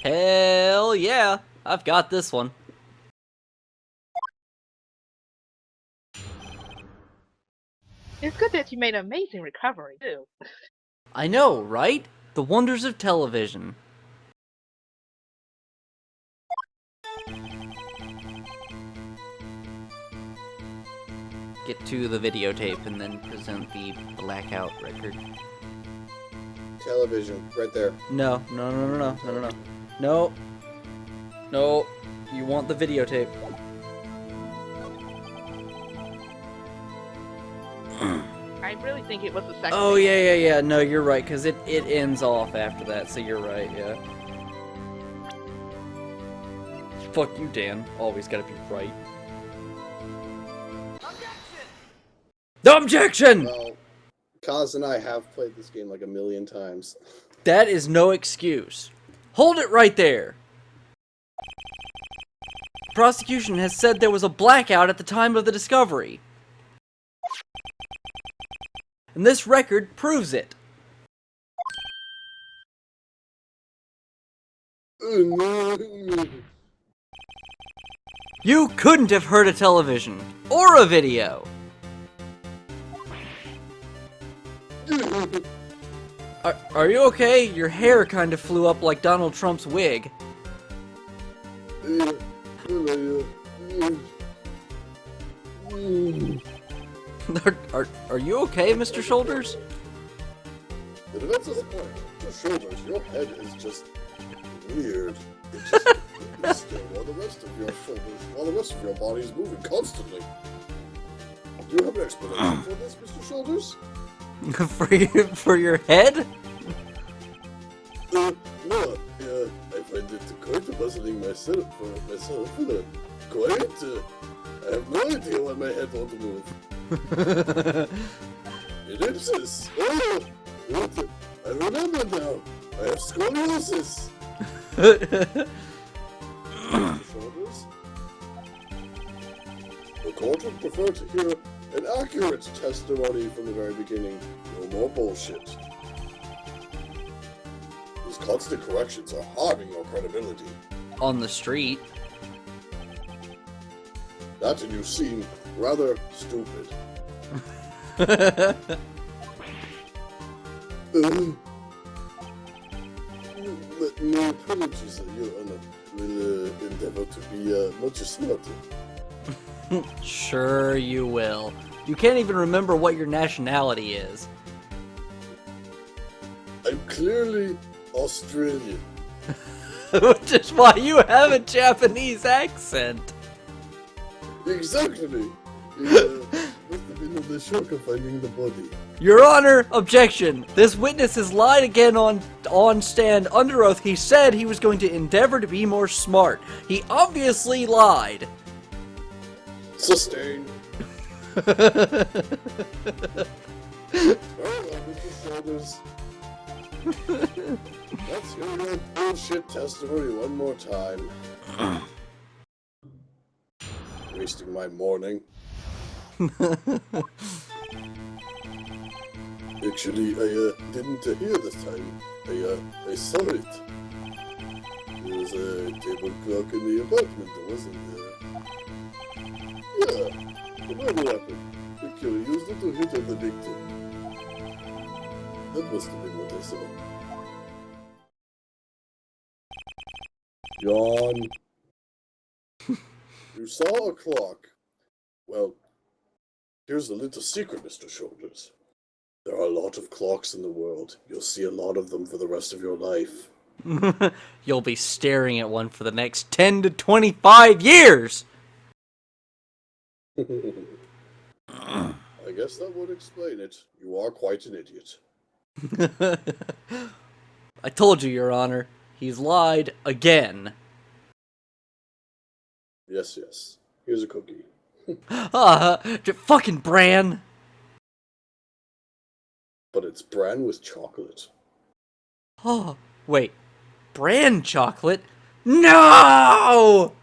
Hell yeah. I've got this one. It's good that you made an amazing recovery, too. I know, right? The wonders of television. Get to the videotape and then present the blackout record. Television, right there. No. No. You want the videotape. I really think it was the second. Oh, yeah. No, you're right, because it ends off after that, so you're right, yeah. Fuck you, Dan. Always gotta be right. Objection! Well, Kaz and I have played this game like a million times. That is no excuse. Hold it right there. Prosecution has said there was a blackout at the time of the discovery. and this record proves it. You couldn't have heard a television or a video. Are you okay? Your hair kind of flew up like Donald Trump's wig. Are you okay, Mr. Shoulders? The defense is point. Your shoulders, your head is just weird. It's just completely still while the rest of your shoulders, while the rest of your body is moving constantly. Do you have an explanation for this, Mr. Shoulders? for your head? No, I find it quite puzzling myself. I have no idea why my head won't move. Ellipsis. Oh, what? I remember now. I have scoliosis. Shoulders. The court would prefer to hear an accurate testimony from the very beginning. No more bullshit. These constant corrections are harming your credibility. On the street. That and you seem rather stupid. My apologies, Your Honor. Will endeavor to be much smarter. Sure you will. You can't even remember what your nationality is. I'm clearly Australian. Which is why you have a Japanese accent. Exactly. Must have been the shock of finding the body. Your Honor, objection. This witness has lied again on stand under oath. He said he was going to endeavor to be more smart. He obviously lied. Sustained. Alright, Mr. Shoulders. Let's hear your bullshit testimony one more time. Wasting my morning. Actually, I didn't hear this time. I saw it. There was a table clock in the apartment, wasn't there? Yeah, the murder happened. The killer used it to hit on the victim. That must have been what I saw. Yawn. You saw a clock. Well, here's a little secret, Mr. Shoulders. There are a lot of clocks in the world. You'll see a lot of them for the rest of your life. You'll be staring at one for the next 10 to 25 years! I guess that would explain it. You are quite an idiot. I told you, Your Honor. He's lied again. Yes, yes. Here's a cookie. Fucking Bran! But it's bran with chocolate. Oh, wait. Bran chocolate? No!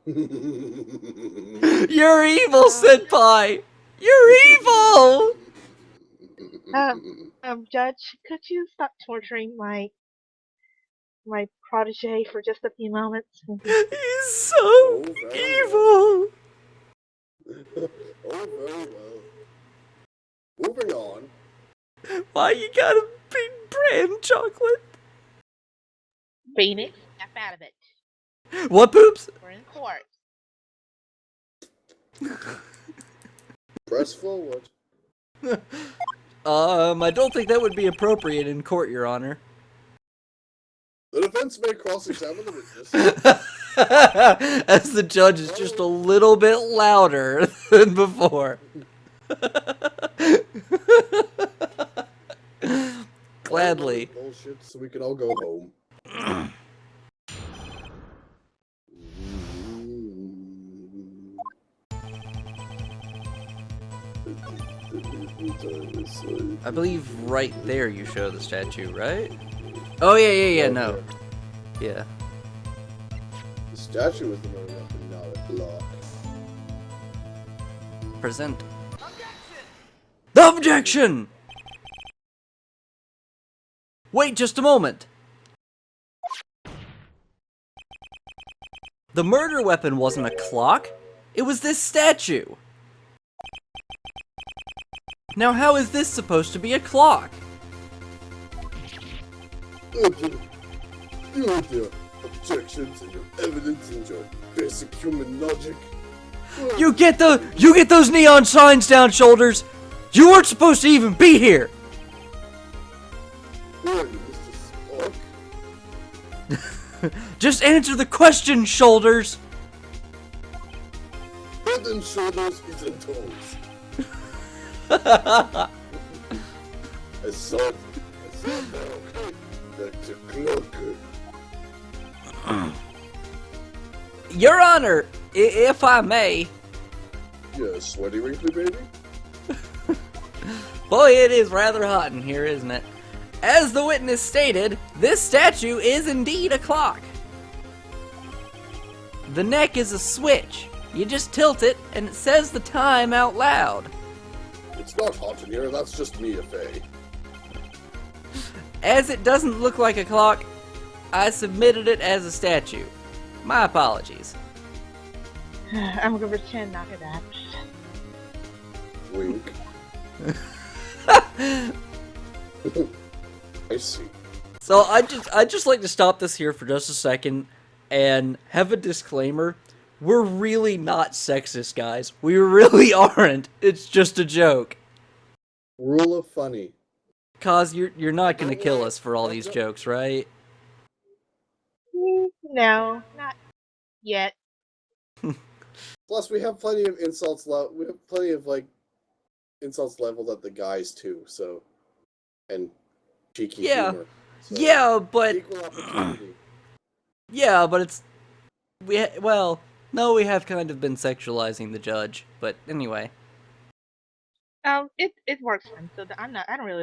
You're evil, Senpai! You're evil! Judge, could you stop torturing my protege for just a few moments? He's so evil! Oh, very well. Moving on. Why you gotta be Bran chocolate? Phoenix, snap out of it. What, Poops? We're in court. Press forward. I don't think that would be appropriate in court, Your Honor. The defense may cross-examine the witness. As the judge is just a little bit louder than before. Gladly. Bullshit, so we can all go home. I believe right there you show the statue, right? Oh, yeah, no. Yeah. The statue is the murder weapon, not a block. Present. Objection! Wait just a moment. The murder weapon wasn't a clock. It was this statue. Now how is this supposed to be a clock? You with your objections and your evidence and your basic human logic. You get those neon signs down, Shoulders. You weren't supposed to even be here. Who are you, Mr. Spock? Just answer the question, Shoulders. Head and shoulders, feet and toes. I saw that, okay? Dr. Cloaker. Your Honor, if I may. Yeah, sweaty wrinkly baby? Boy, it is rather hot in here, isn't it? As the witness stated, this statue is indeed a clock. The neck is a switch. You just tilt it, and it says the time out loud. It's not hot in here, that's just me, Faye. As it doesn't look like a clock, I submitted it as a statue. My apologies. I'm gonna pretend not to that. Wink. I see. So I'd just like to stop this here for just a second and have a disclaimer. We're really not sexist, guys. We really aren't. It's just a joke. Rule of funny. Cause you're not gonna kill us for all these jokes, right? No, not yet. Plus, we have plenty of insults. We have plenty of insults leveled at the guys too. So, and cheeky humor. So, Yeah, but equal opportunity. yeah, but it's we have kind of been sexualizing the judge, but anyway. It works for him, so I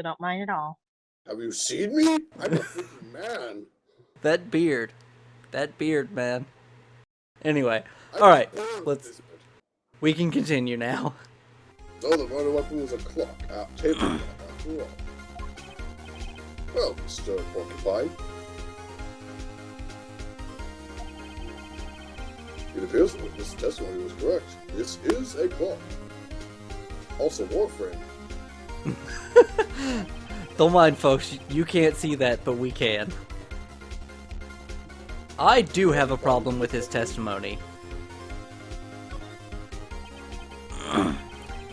don't mind at all. Have you seen me? I'm a freaking man. That beard, man. Anyway, all right, we can continue now. So the murder weapon was a clock, table clock, after all. Well, Mr. Porcupine. It appears that this testimony was correct. This is a clock. Also Warframe. Don't mind, folks. You can't see that, but we can. I do have a problem with his testimony.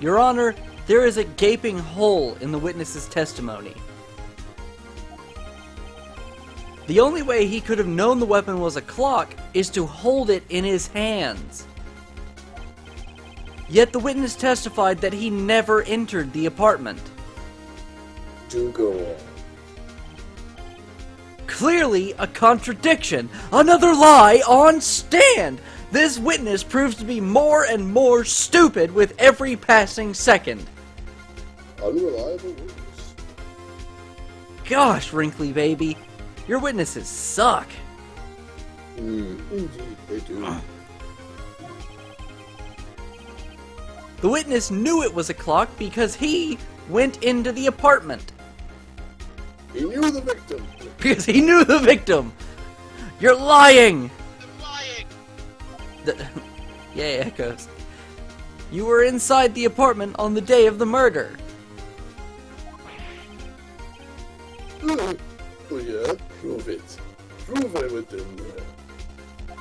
Your Honor, there is a gaping hole in the witness's testimony. The only way he could have known the weapon was a clock is to hold it in his hands. Yet the witness testified that he never entered the apartment. Do go on. Clearly a contradiction. Another lie on stand. This witness proves to be more and more stupid with every passing second. Unreliable witness. Gosh, wrinkly baby, your witnesses suck. Indeed, they do. The witness knew it was a clock because he went into the apartment. He knew the victim. Because he knew the victim. You're lying. I'm lying. Yeah, Echoes. You were inside the apartment on the day of the murder. Oh yeah, prove it. Prove I went in there.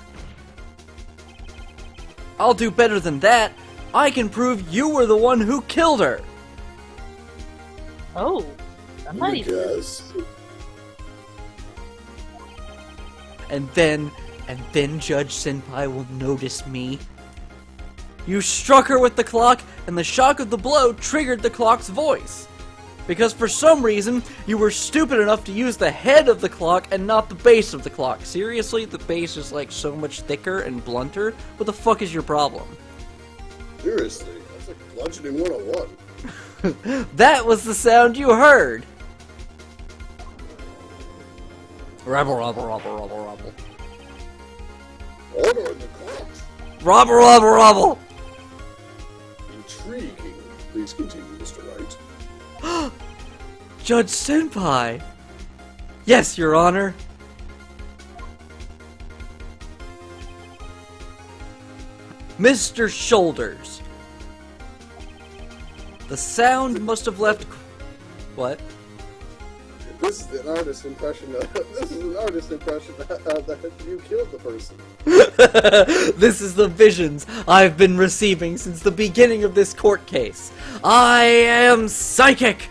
I'll do better than that. I can prove you were the one who killed her. Oh, somebody. Yes. And then Judge Senpai will notice me. You struck her with the clock, and the shock of the blow triggered the clock's voice. Because for some reason, you were stupid enough to use the head of the clock and not the base of the clock. Seriously, the base is like so much thicker and blunter? What the fuck is your problem? Seriously, that's like bludgeoning 101. That was the sound you heard! Rebel, rebel, rebel, rebel, rebel. Order in the court. Robble, robble, robble! intriguing. Please continue, Mr. Wright. Judge Senpai! Yes, Your Honor. Mr. Shoulders. The sound must have left... What? This is an artist impression. This is an artist impression that you killed the person. This is the visions I've been receiving since the beginning of this court case. I am psychic!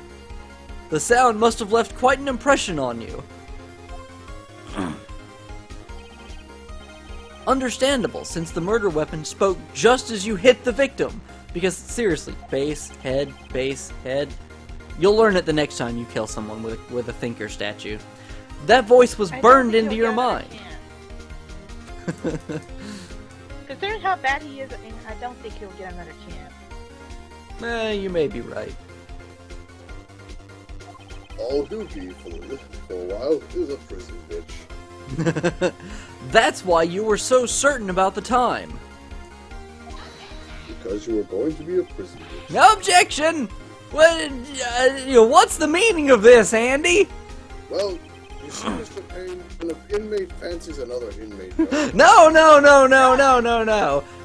The sound must have left quite an impression on you. Understandable, since the murder weapon spoke just as you hit the victim. Because, seriously, base, head, base, head. You'll learn it the next time you kill someone with a thinker statue. That voice was burned into your mind. Considering how bad he is, I don't think he'll get another chance. You may be right. All who be for a while is a prison bitch. That's why you were so certain about the time. Because you were going to be a prison bitch. No objection! What's the meaning of this, Andy? Well, you see, Mr. Payne, when an inmate fancies another inmate. No.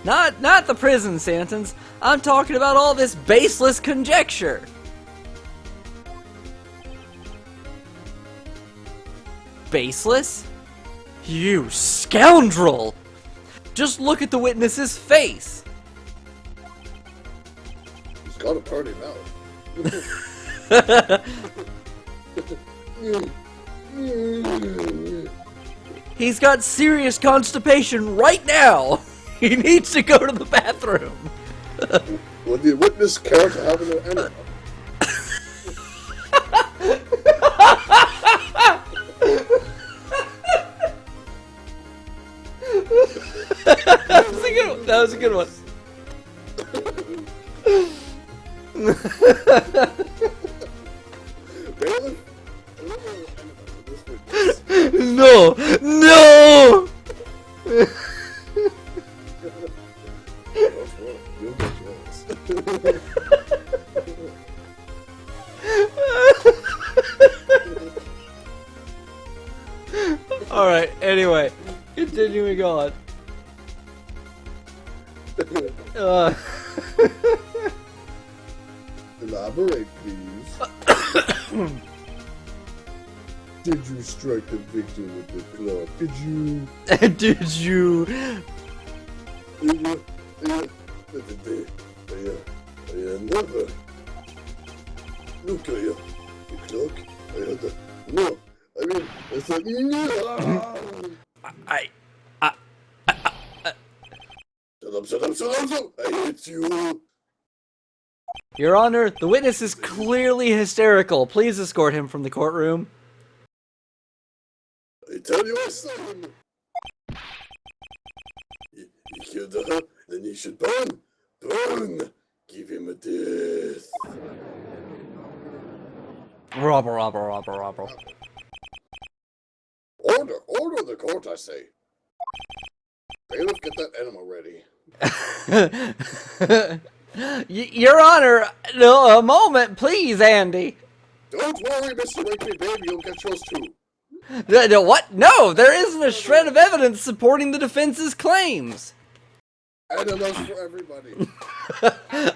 Not the prison sentence. I'm talking about all this baseless conjecture. Baseless? You scoundrel! Just look at the witness's face. He's got a party mouth. He's got serious constipation right now. He needs to go to the bathroom. Would the witness care to have an enema? That was a good one. No! You'll get yours. Alright, anyway. Continuing on. Elaborate, please. Did you strike the victim with the club? Did you? Did you? Never. Look at you. The clock. I had the... No. I mean, I said no. Shut up. I hate you. Your Honor, the witness is clearly hysterical. Please escort him from the courtroom. I tell you what, son. He killed her, then he should burn. Burn. Give him a death. Robber. Order the court, I say. Bailiff, get that enema ready. Your Honor, no, a moment, please, Andy. Don't worry, Mr. Wakely, baby, you'll get yours too. What? No, there isn't a shred of evidence supporting the defense's claims. Enemas for everybody.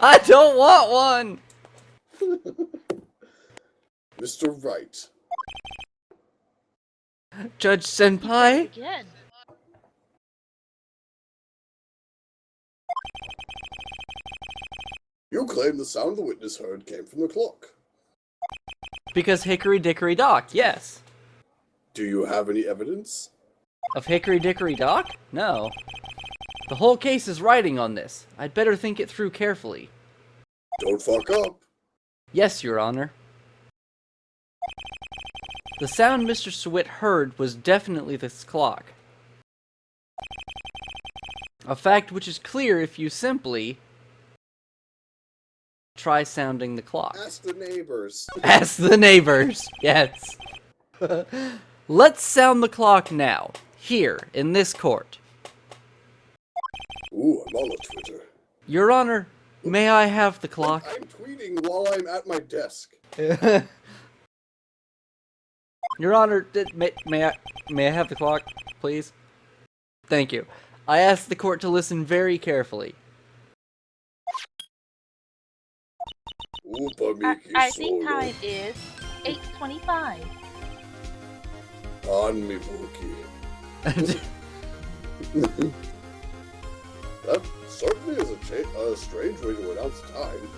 I don't want one. Mr. Wright. Judge Senpai? Again. You claim the sound the witness heard came from the clock. Because Hickory Dickory Dock, yes. Do you have any evidence? Of Hickory Dickory Dock? No. The whole case is riding on this. I'd better think it through carefully. Don't fuck up. Yes, Your Honor. The sound Mr. Sweat heard was definitely this clock. A fact which is clear if you simply try sounding the clock. Ask the neighbors. Ask the neighbors, yes. Let's sound the clock now, here, in this court. Ooh, I'm all on Twitter. Your Honor, May I have the clock? I'm tweeting while I'm at my desk. Your Honor, may I have the clock, please? Thank you. I ask the court to listen very carefully. I think time is 8:25. On me, Pookie. That certainly is a strange way to announce time.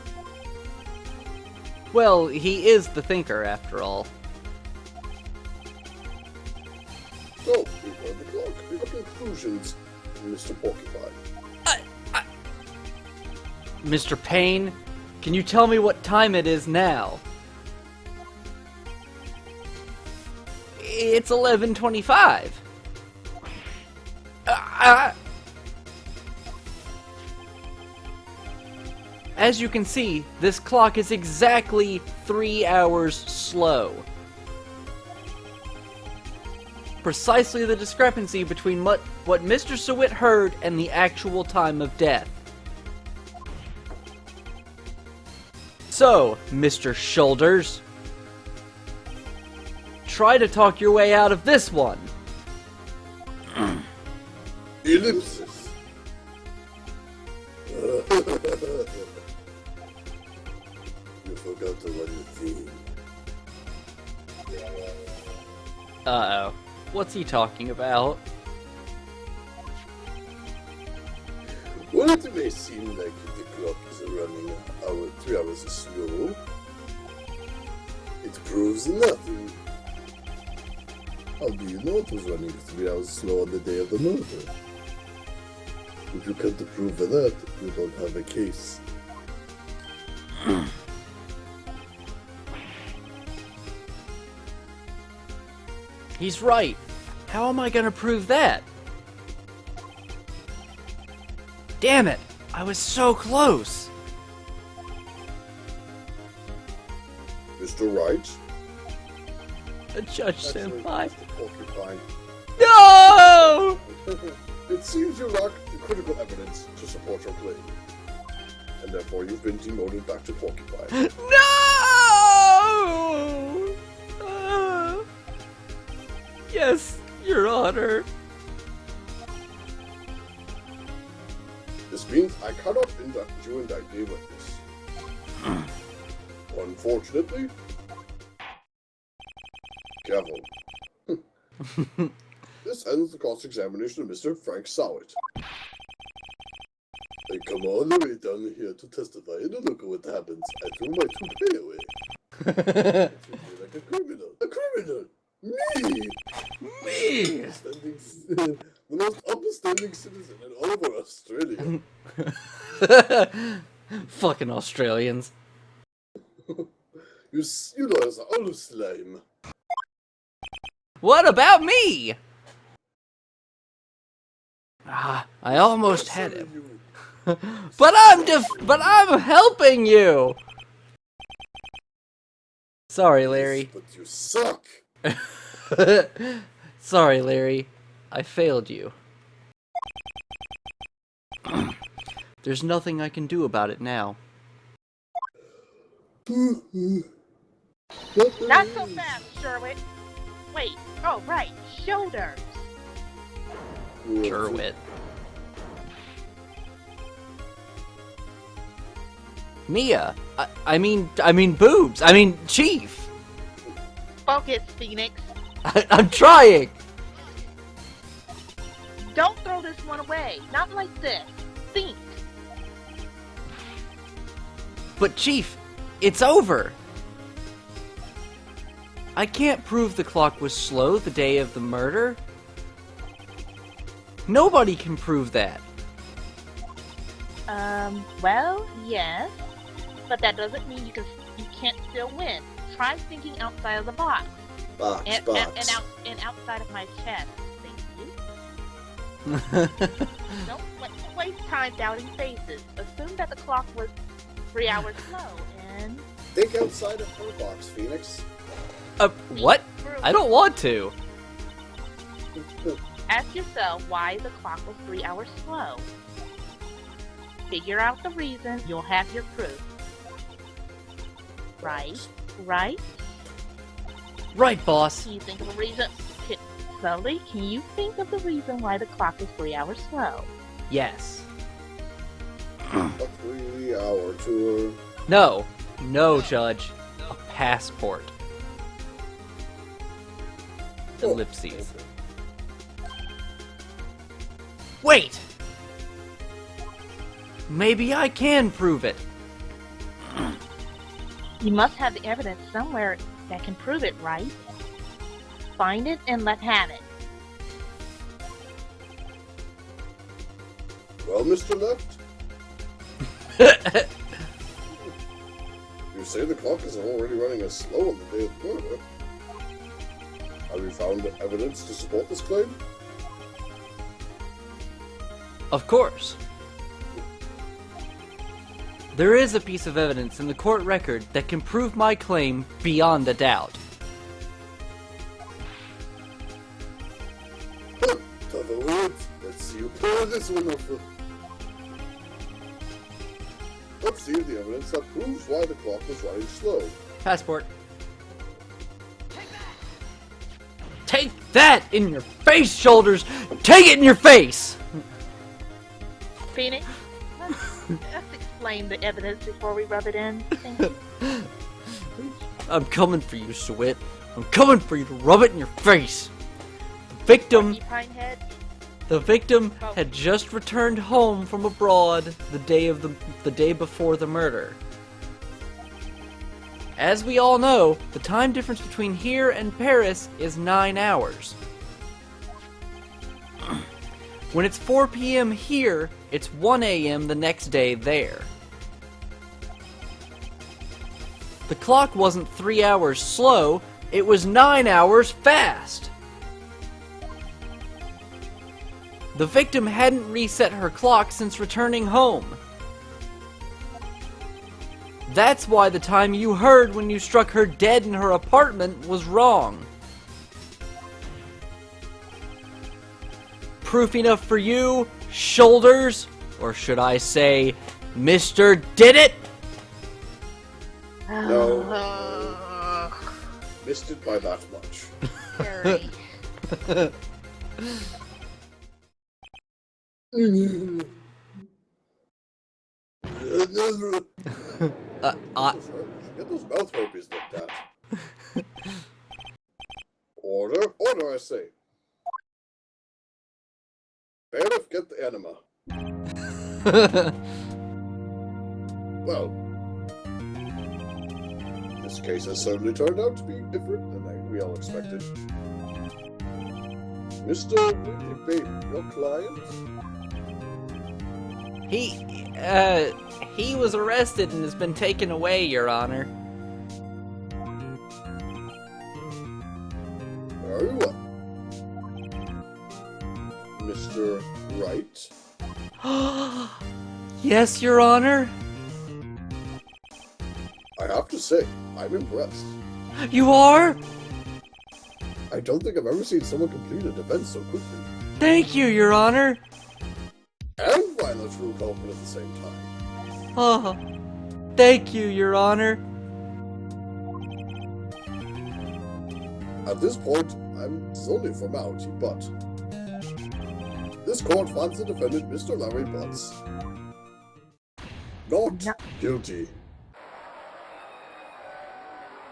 Well, he is the thinker, after all. So, we've heard the clock. We've got conclusions, Mr. Porcupine. Mr. Payne, can you tell me what time it is now? It's 11:25. As you can see, this clock is exactly 3 hours slow. Precisely the discrepancy between what Mr. Sewit heard and the actual time of death. So, Mr. Shoulders, try to talk your way out of this one. Ellipsis. You forgot to run the theme. Uh-oh. What's he talking about? Well, it may seem like the clock is running 3 hours slow. It proves nothing. How do you know it was running 3 hours slow on the day of the murder? If you can't prove that, you don't have a case. He's right. How am I gonna prove that? Damn it! I was so close! Mr. Wright? A judge Excellent, senpai. Mr. Porcupine. No! It seems you lack the critical evidence to support your claim. And therefore you've been demoted back to Porcupine. No! Yes, Your Honor. This means I cannot induct you indict a witness. Unfortunately, gavel. This ends the cross-examination of Mr. Frank Sowit. I come all the way down here to testify, and look at what happens. I threw my toupee away. I treat me like a criminal. A criminal! Me! Me! The most upstanding citizen in all over Australia. Fucking Australians. You lawyers are all slime. What about me? Ah, I almost had him. But I'm helping you. Sorry, Larry. But you suck. Sorry, Larry. I failed you. There's nothing I can do about it now. Not so fast, Sherwit. Wait. Oh, right. Shoulders. Sherwit. Mia. I mean boobs. I mean Chief. Focus, Phoenix. I'm trying. Don't throw this one away. Not like this. Think. But Chief, it's over. I can't prove the clock was slow the day of the murder. Nobody can prove that. Well, yes. But that doesn't mean you can't still win. Try thinking outside of the box. Box. And outside of my chest. Thank you. Don't waste time doubting faces. Assume that the clock was 3 hours slow and... Think outside of her box, Phoenix. What? I don't want to. Ask yourself why the clock was 3 hours slow. figure out the reason, you'll have your proof. Right? Right? Right, boss. Can you think of a reason? Slowly, can you think of the reason why the clock is 3 hours slow? Yes. A 3-hour tour. No. No, Judge. A passport. Ellipses. Wait! Maybe I can prove it. You must have the evidence somewhere that can prove it, right? Find it and let's have it. Well, Mr. Left, you say the clock is already running as slow on the day of the murder. Have you found evidence to support this claim? Of course. There is a piece of evidence in the court record that can prove my claim beyond a doubt. Tougher words. Let's see you pull this one off. Let's see the evidence that proves why the clock was running slow. Passport. Take that in your face, Shoulders! Take it in your face! Phoenix, let's explain the evidence before we rub it in. Thank you. I'm coming for you, Sweat. I'm coming for you to rub it in your face. Porcupine head? The victim had just returned home from abroad the day before the murder. As we all know, the time difference between here and Paris is 9 hours. When it's 4 p.m. here, it's 1 a.m. the next day there. The clock wasn't 3 hours slow, it was 9 hours fast. The victim hadn't reset her clock since returning home. That's why the time you heard when you struck her dead in her apartment was wrong. Proof enough for you, Shoulders? Or should I say, Mr. Did It? No. Missed it by that much. Harry. Get those mouth herpes looked at. Order, I say. Bailiff, get the enema. Well, this case has certainly turned out to be different than we all expected. Mr. Baby, your client? He was arrested and has been taken away, Your Honor. Very well. Mr. Wright? Yes, Your Honor. I have to say, I'm impressed. You are? I don't think I've ever seen someone complete a defense so quickly. Thank you, Your Honor. And find the true culprit at the same time. Oh, thank you, Your Honor. At this point, it's only a formality, but this court finds the defendant, Mr. Larry Butts, not guilty.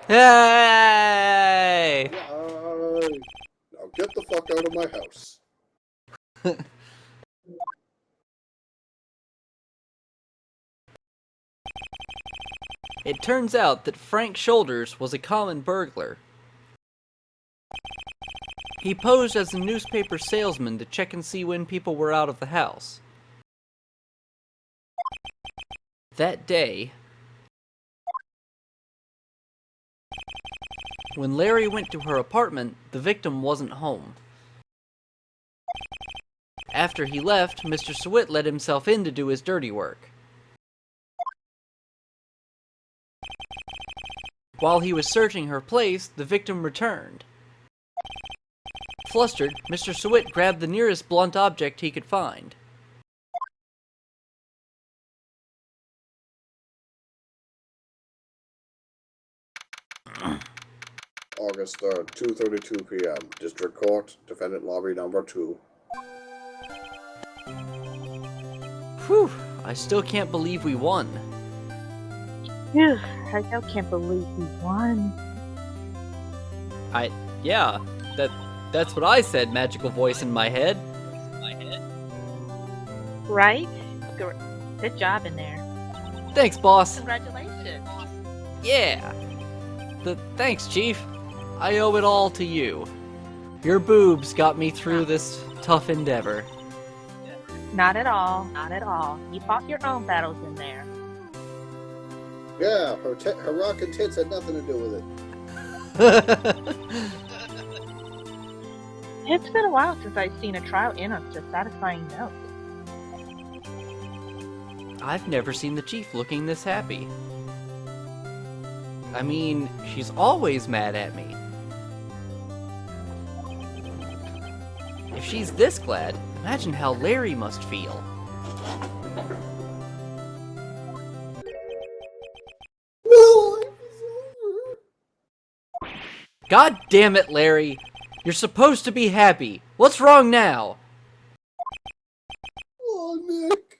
Hey! Yay! Now get the fuck out of my house. It turns out that Frank Shoulders was a common burglar. He posed as a newspaper salesman to check and see when people were out of the house. That day, when Larry went to her apartment, the victim wasn't home. After he left, Mr. Sweat let himself in to do his dirty work. While he was searching her place, the victim returned. Flustered, Mr. Sweat grabbed the nearest blunt object he could find. August 3rd, 2:32 p.m. District Court, Defendant Lobby Number 2. Whew, I still can't believe we won. Phew, I still can't believe we won. Yeah, that's what I said, magical voice in my head. Right? Good job in there. Thanks, boss. Congratulations. Yeah. Thanks, Chief. I owe it all to you. Your boobs got me through this tough endeavor. Not at all. Not at all. You fought your own battles in there. Yeah, her rockin' tits had nothing to do with it. It's been a while since I've seen a trial end on such a satisfying note. I've never seen the Chief looking this happy. I mean, she's always mad at me. If she's this glad, imagine how Larry must feel. No, life is over. God damn it, Larry! You're supposed to be happy. What's wrong now? Oh, Nick.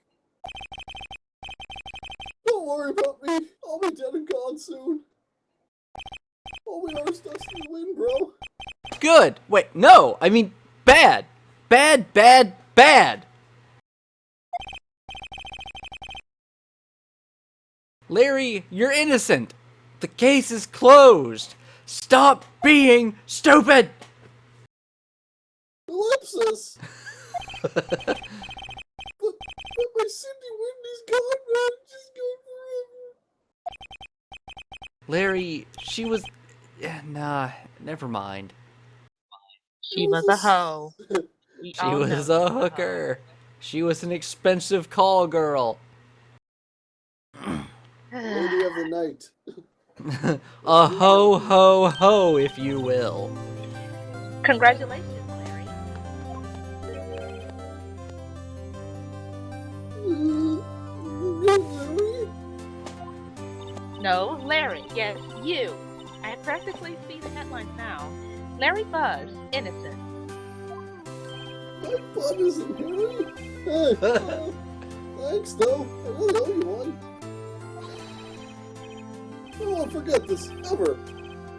Don't worry about me. I'll be dead and gone soon. All we are is dust in the wind, bro. Good! Wait, no! I mean, bad! Bad, bad, bad! Larry, you're innocent! The case is closed! Stop being stupid! Ellipsis. but my Cindy Windy's gone, man. She's gone forever. Larry, she was... Nah, never mind. She was a hoe. We She all know was she a hooker. She was an expensive call girl. Lady of the night. A ho ho ho, if you will. Congratulations, Larry. No, Larry. Yes, you. I practically see the headlines now. Larry Buzz, innocent. My butt isn't Harry. Hey, thanks, though. I really owe you one. I won't forget this ever.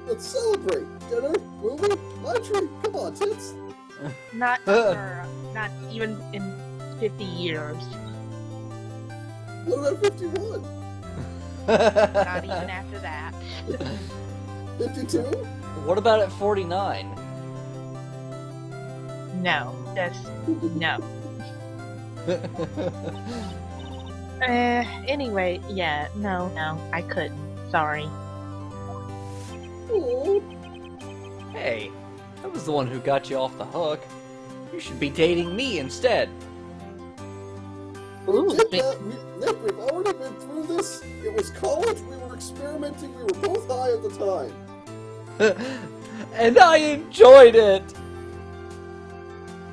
Let's celebrate. Dinner, movie, my treat. Come on, tits. Not for, not even in 50 years. What about 51? Not even after that. 52? What about at 49? No, just no. Anyway, yeah, no, I couldn't. Sorry. Oh, Hey, I was the one who got you off the hook. You should be dating me instead. we Ooh, did that. Nick, we've already been through this. It was college. We were experimenting. We were both high at the time. And I enjoyed it!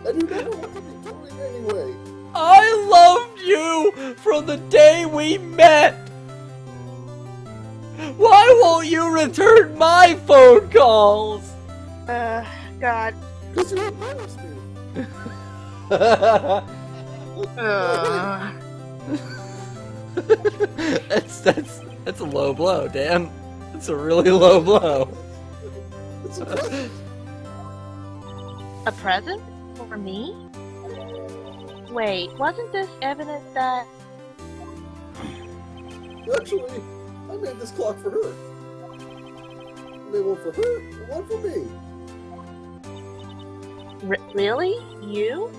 And you never wanted to be doing anyway. I loved you from the day we met! Why won't you return my phone calls? God. Because you embarrassed me. That's a low blow, Dan. That's a really low blow. It's a present. A present? For me? Wait, wasn't this evidence that... Actually, I made this clock for her. I made one for her and one for me. Really? You?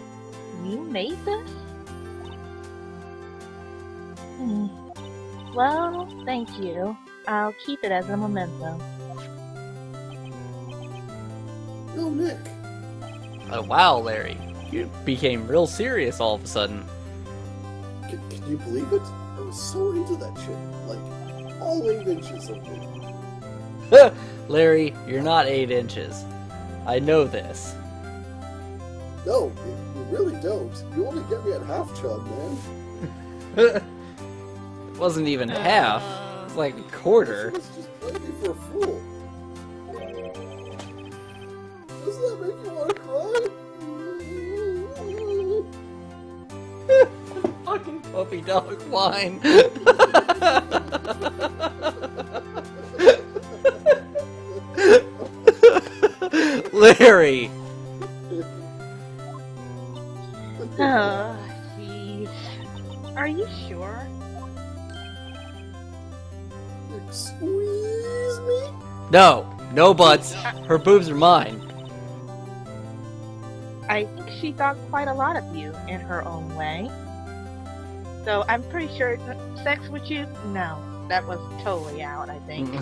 You made this? Well, thank you. I'll keep it as a memento. No, Nick. Oh, wow, Larry. You became real serious all of a sudden. Can you believe it? I was so into that chick. Like, all 8 inches of me. Larry, you're not 8 inches. I know this. No, you really don't. You only get me at half chub, man. It wasn't even half. It was like a quarter. She was just playing me for a fool. Doesn't that make you want to cry? Fucking puppy dog whine. Larry! Oh, jeez. Are you sure? Squeeze me? No, no buts. Her boobs are mine. I think she thought quite a lot of you in her own way. So I'm pretty sure sex with you? No, that was totally out, I think.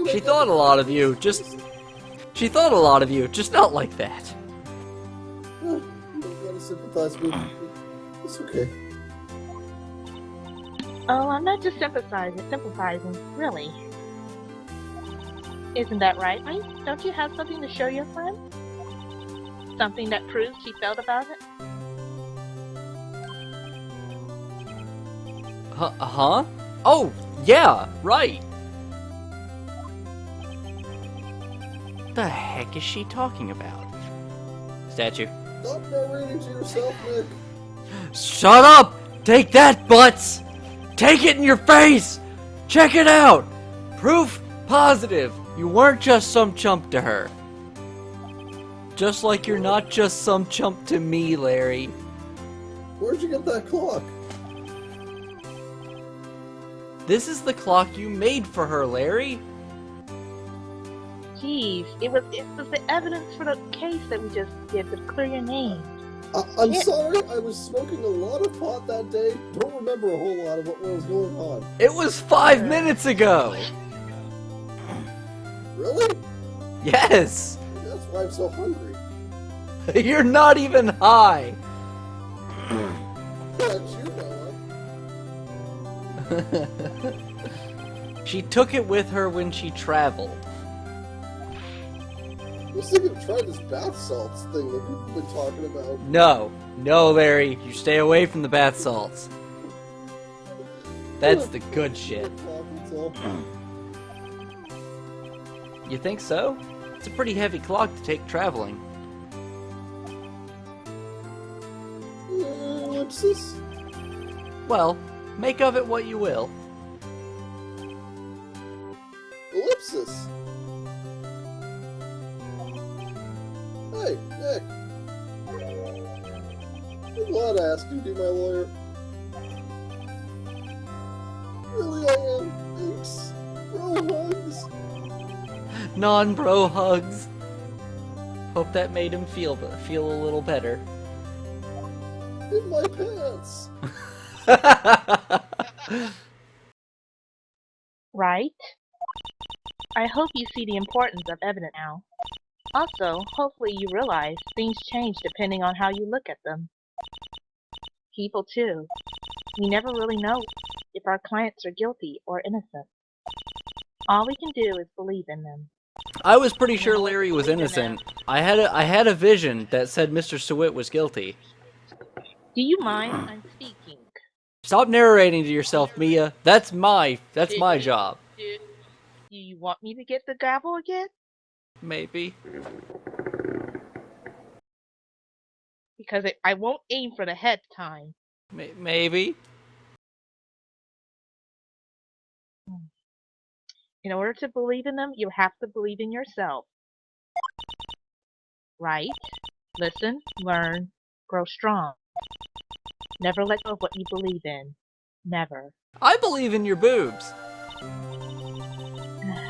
She thought a lot of you, just not like that. You gotta sympathize with me. It's okay. Oh, I'm not just sympathizing, really. Isn't that right? Don't you have something to show your friend? Something that proves she felt about it? Huh? Oh, yeah, right. What the heck is she talking about? Statue. Stop narrating to yourself, Nick. Shut up! Take that, butts! Take it in your face! Check it out! Proof positive! You weren't just some chump to her. Just like you're not just some chump to me, Larry. Where'd you get that clock? This is the clock you made for her, Larry. Jeez, it was the evidence for the case that we just did to clear your name. I'm sorry, I was smoking a lot of pot that day. Don't remember a whole lot of what was going on. It was 5 minutes ago. Really? Yes. That's why I'm so hungry. You're not even high. Don't you know it? She took it with her when she traveled. I was thinking of trying this bath salts thing that we've been talking about. No, Larry, you stay away from the bath salts. That's the good shit. You think so? It's a pretty heavy clock to take traveling. Ellipsis? Well, make of it what you will. Ellipsis? Hey, Nick. I'm glad I asked you to be my lawyer. Really, I am. Thanks. Bro hugs. Non-bro hugs. Hope that made him feel a little better. In my pants. Right? I hope you see the importance of evidence now. Also, hopefully you realize things change depending on how you look at them. People too. We never really know if our clients are guilty or innocent. All we can do is believe in them. I was pretty sure Larry was innocent. I had a vision that said Mr. Sewit was guilty. Do you mind? I'm speaking. Stop narrating to yourself, Mia. That's my job. Do you want me to get the gavel again? Maybe. Because I won't aim for the head time. Maybe. In order to believe in them, you have to believe in yourself. Right? Listen, learn, grow strong. Never let go of what you believe in. Never. I believe in your boobs.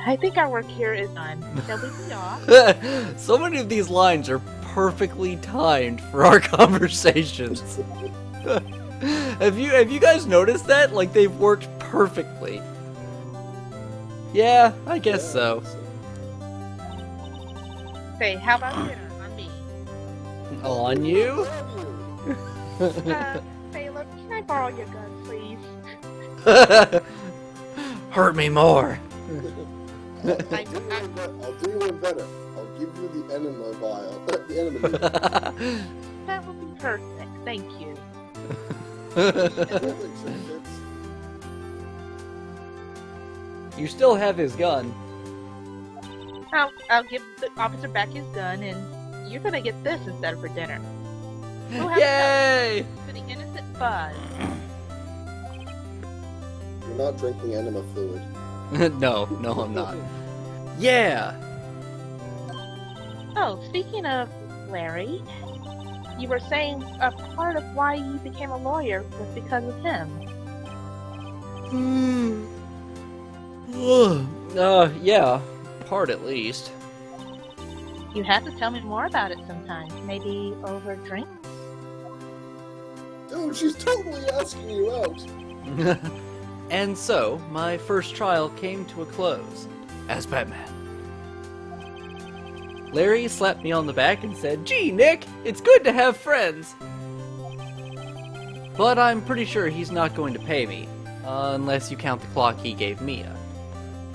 I think our work here is done. Shall we be off? So many of these lines are perfectly timed for our conversations. Have you guys noticed that? Like, they've worked perfectly. Yeah, I guess so. Say, how about dinner on me? On you? Caleb, can I borrow your gun, please? Hurt me more. I'll do you one better. I'll give you the enema vial. The enema needle. That would be perfect. Thank you. You still have his gun. I'll give the officer back his gun, and you're gonna get this instead of for dinner. We'll have Yay! to the innocent Buzz. You're not drinking enema fluid. no, I'm not. Yeah! Oh, speaking of Larry, you were saying a part of why you became a lawyer was because of him. Yeah. Part at least. You have to tell me more about it sometime. Maybe over drinks? Dude, she's totally asking you out. And so, my first trial came to a close as Batman. Larry slapped me on the back and said, "Gee, Nick, it's good to have friends." But I'm pretty sure he's not going to pay me, unless you count the clock he gave Mia.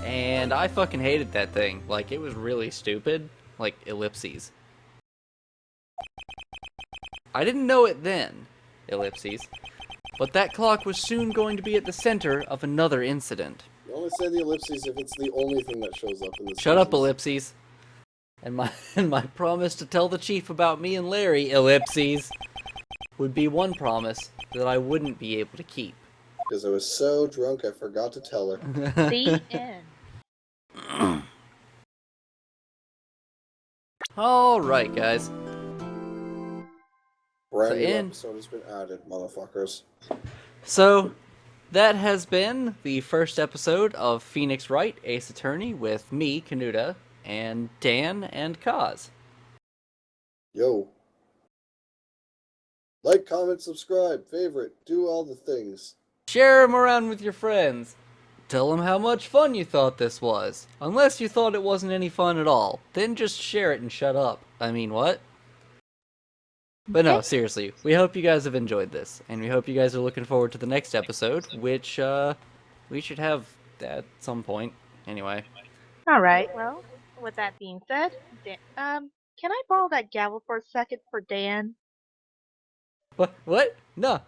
And I fucking hated that thing. Like, it was really stupid. Like, ellipses. I didn't know it then, ellipses. But that clock was soon going to be at the center of another incident. You only say the ellipses if it's the only thing that shows up in the Shut up, sentence. ellipses. And my promise to tell the chief about me and Larry, ellipses, would be one promise that I wouldn't be able to keep. Because I was so drunk I forgot to tell her. The end. Alright, guys. Brand new in- episode has been added, motherfuckers. So, that has been the first episode of Phoenix Wright, Ace Attorney, with me, Kenuda, and Dan and Kaz. Yo. Like, comment, subscribe, favorite, do all the things. Share them around with your friends. Tell them how much fun you thought this was. Unless you thought it wasn't any fun at all. Then just share it and shut up. I mean, what? But no, seriously, we hope you guys have enjoyed this. And we hope you guys are looking forward to the next episode, which, we should have at some point. Anyway. Alright, well, with that being said, can I borrow that gavel for a second for Dan? What? No!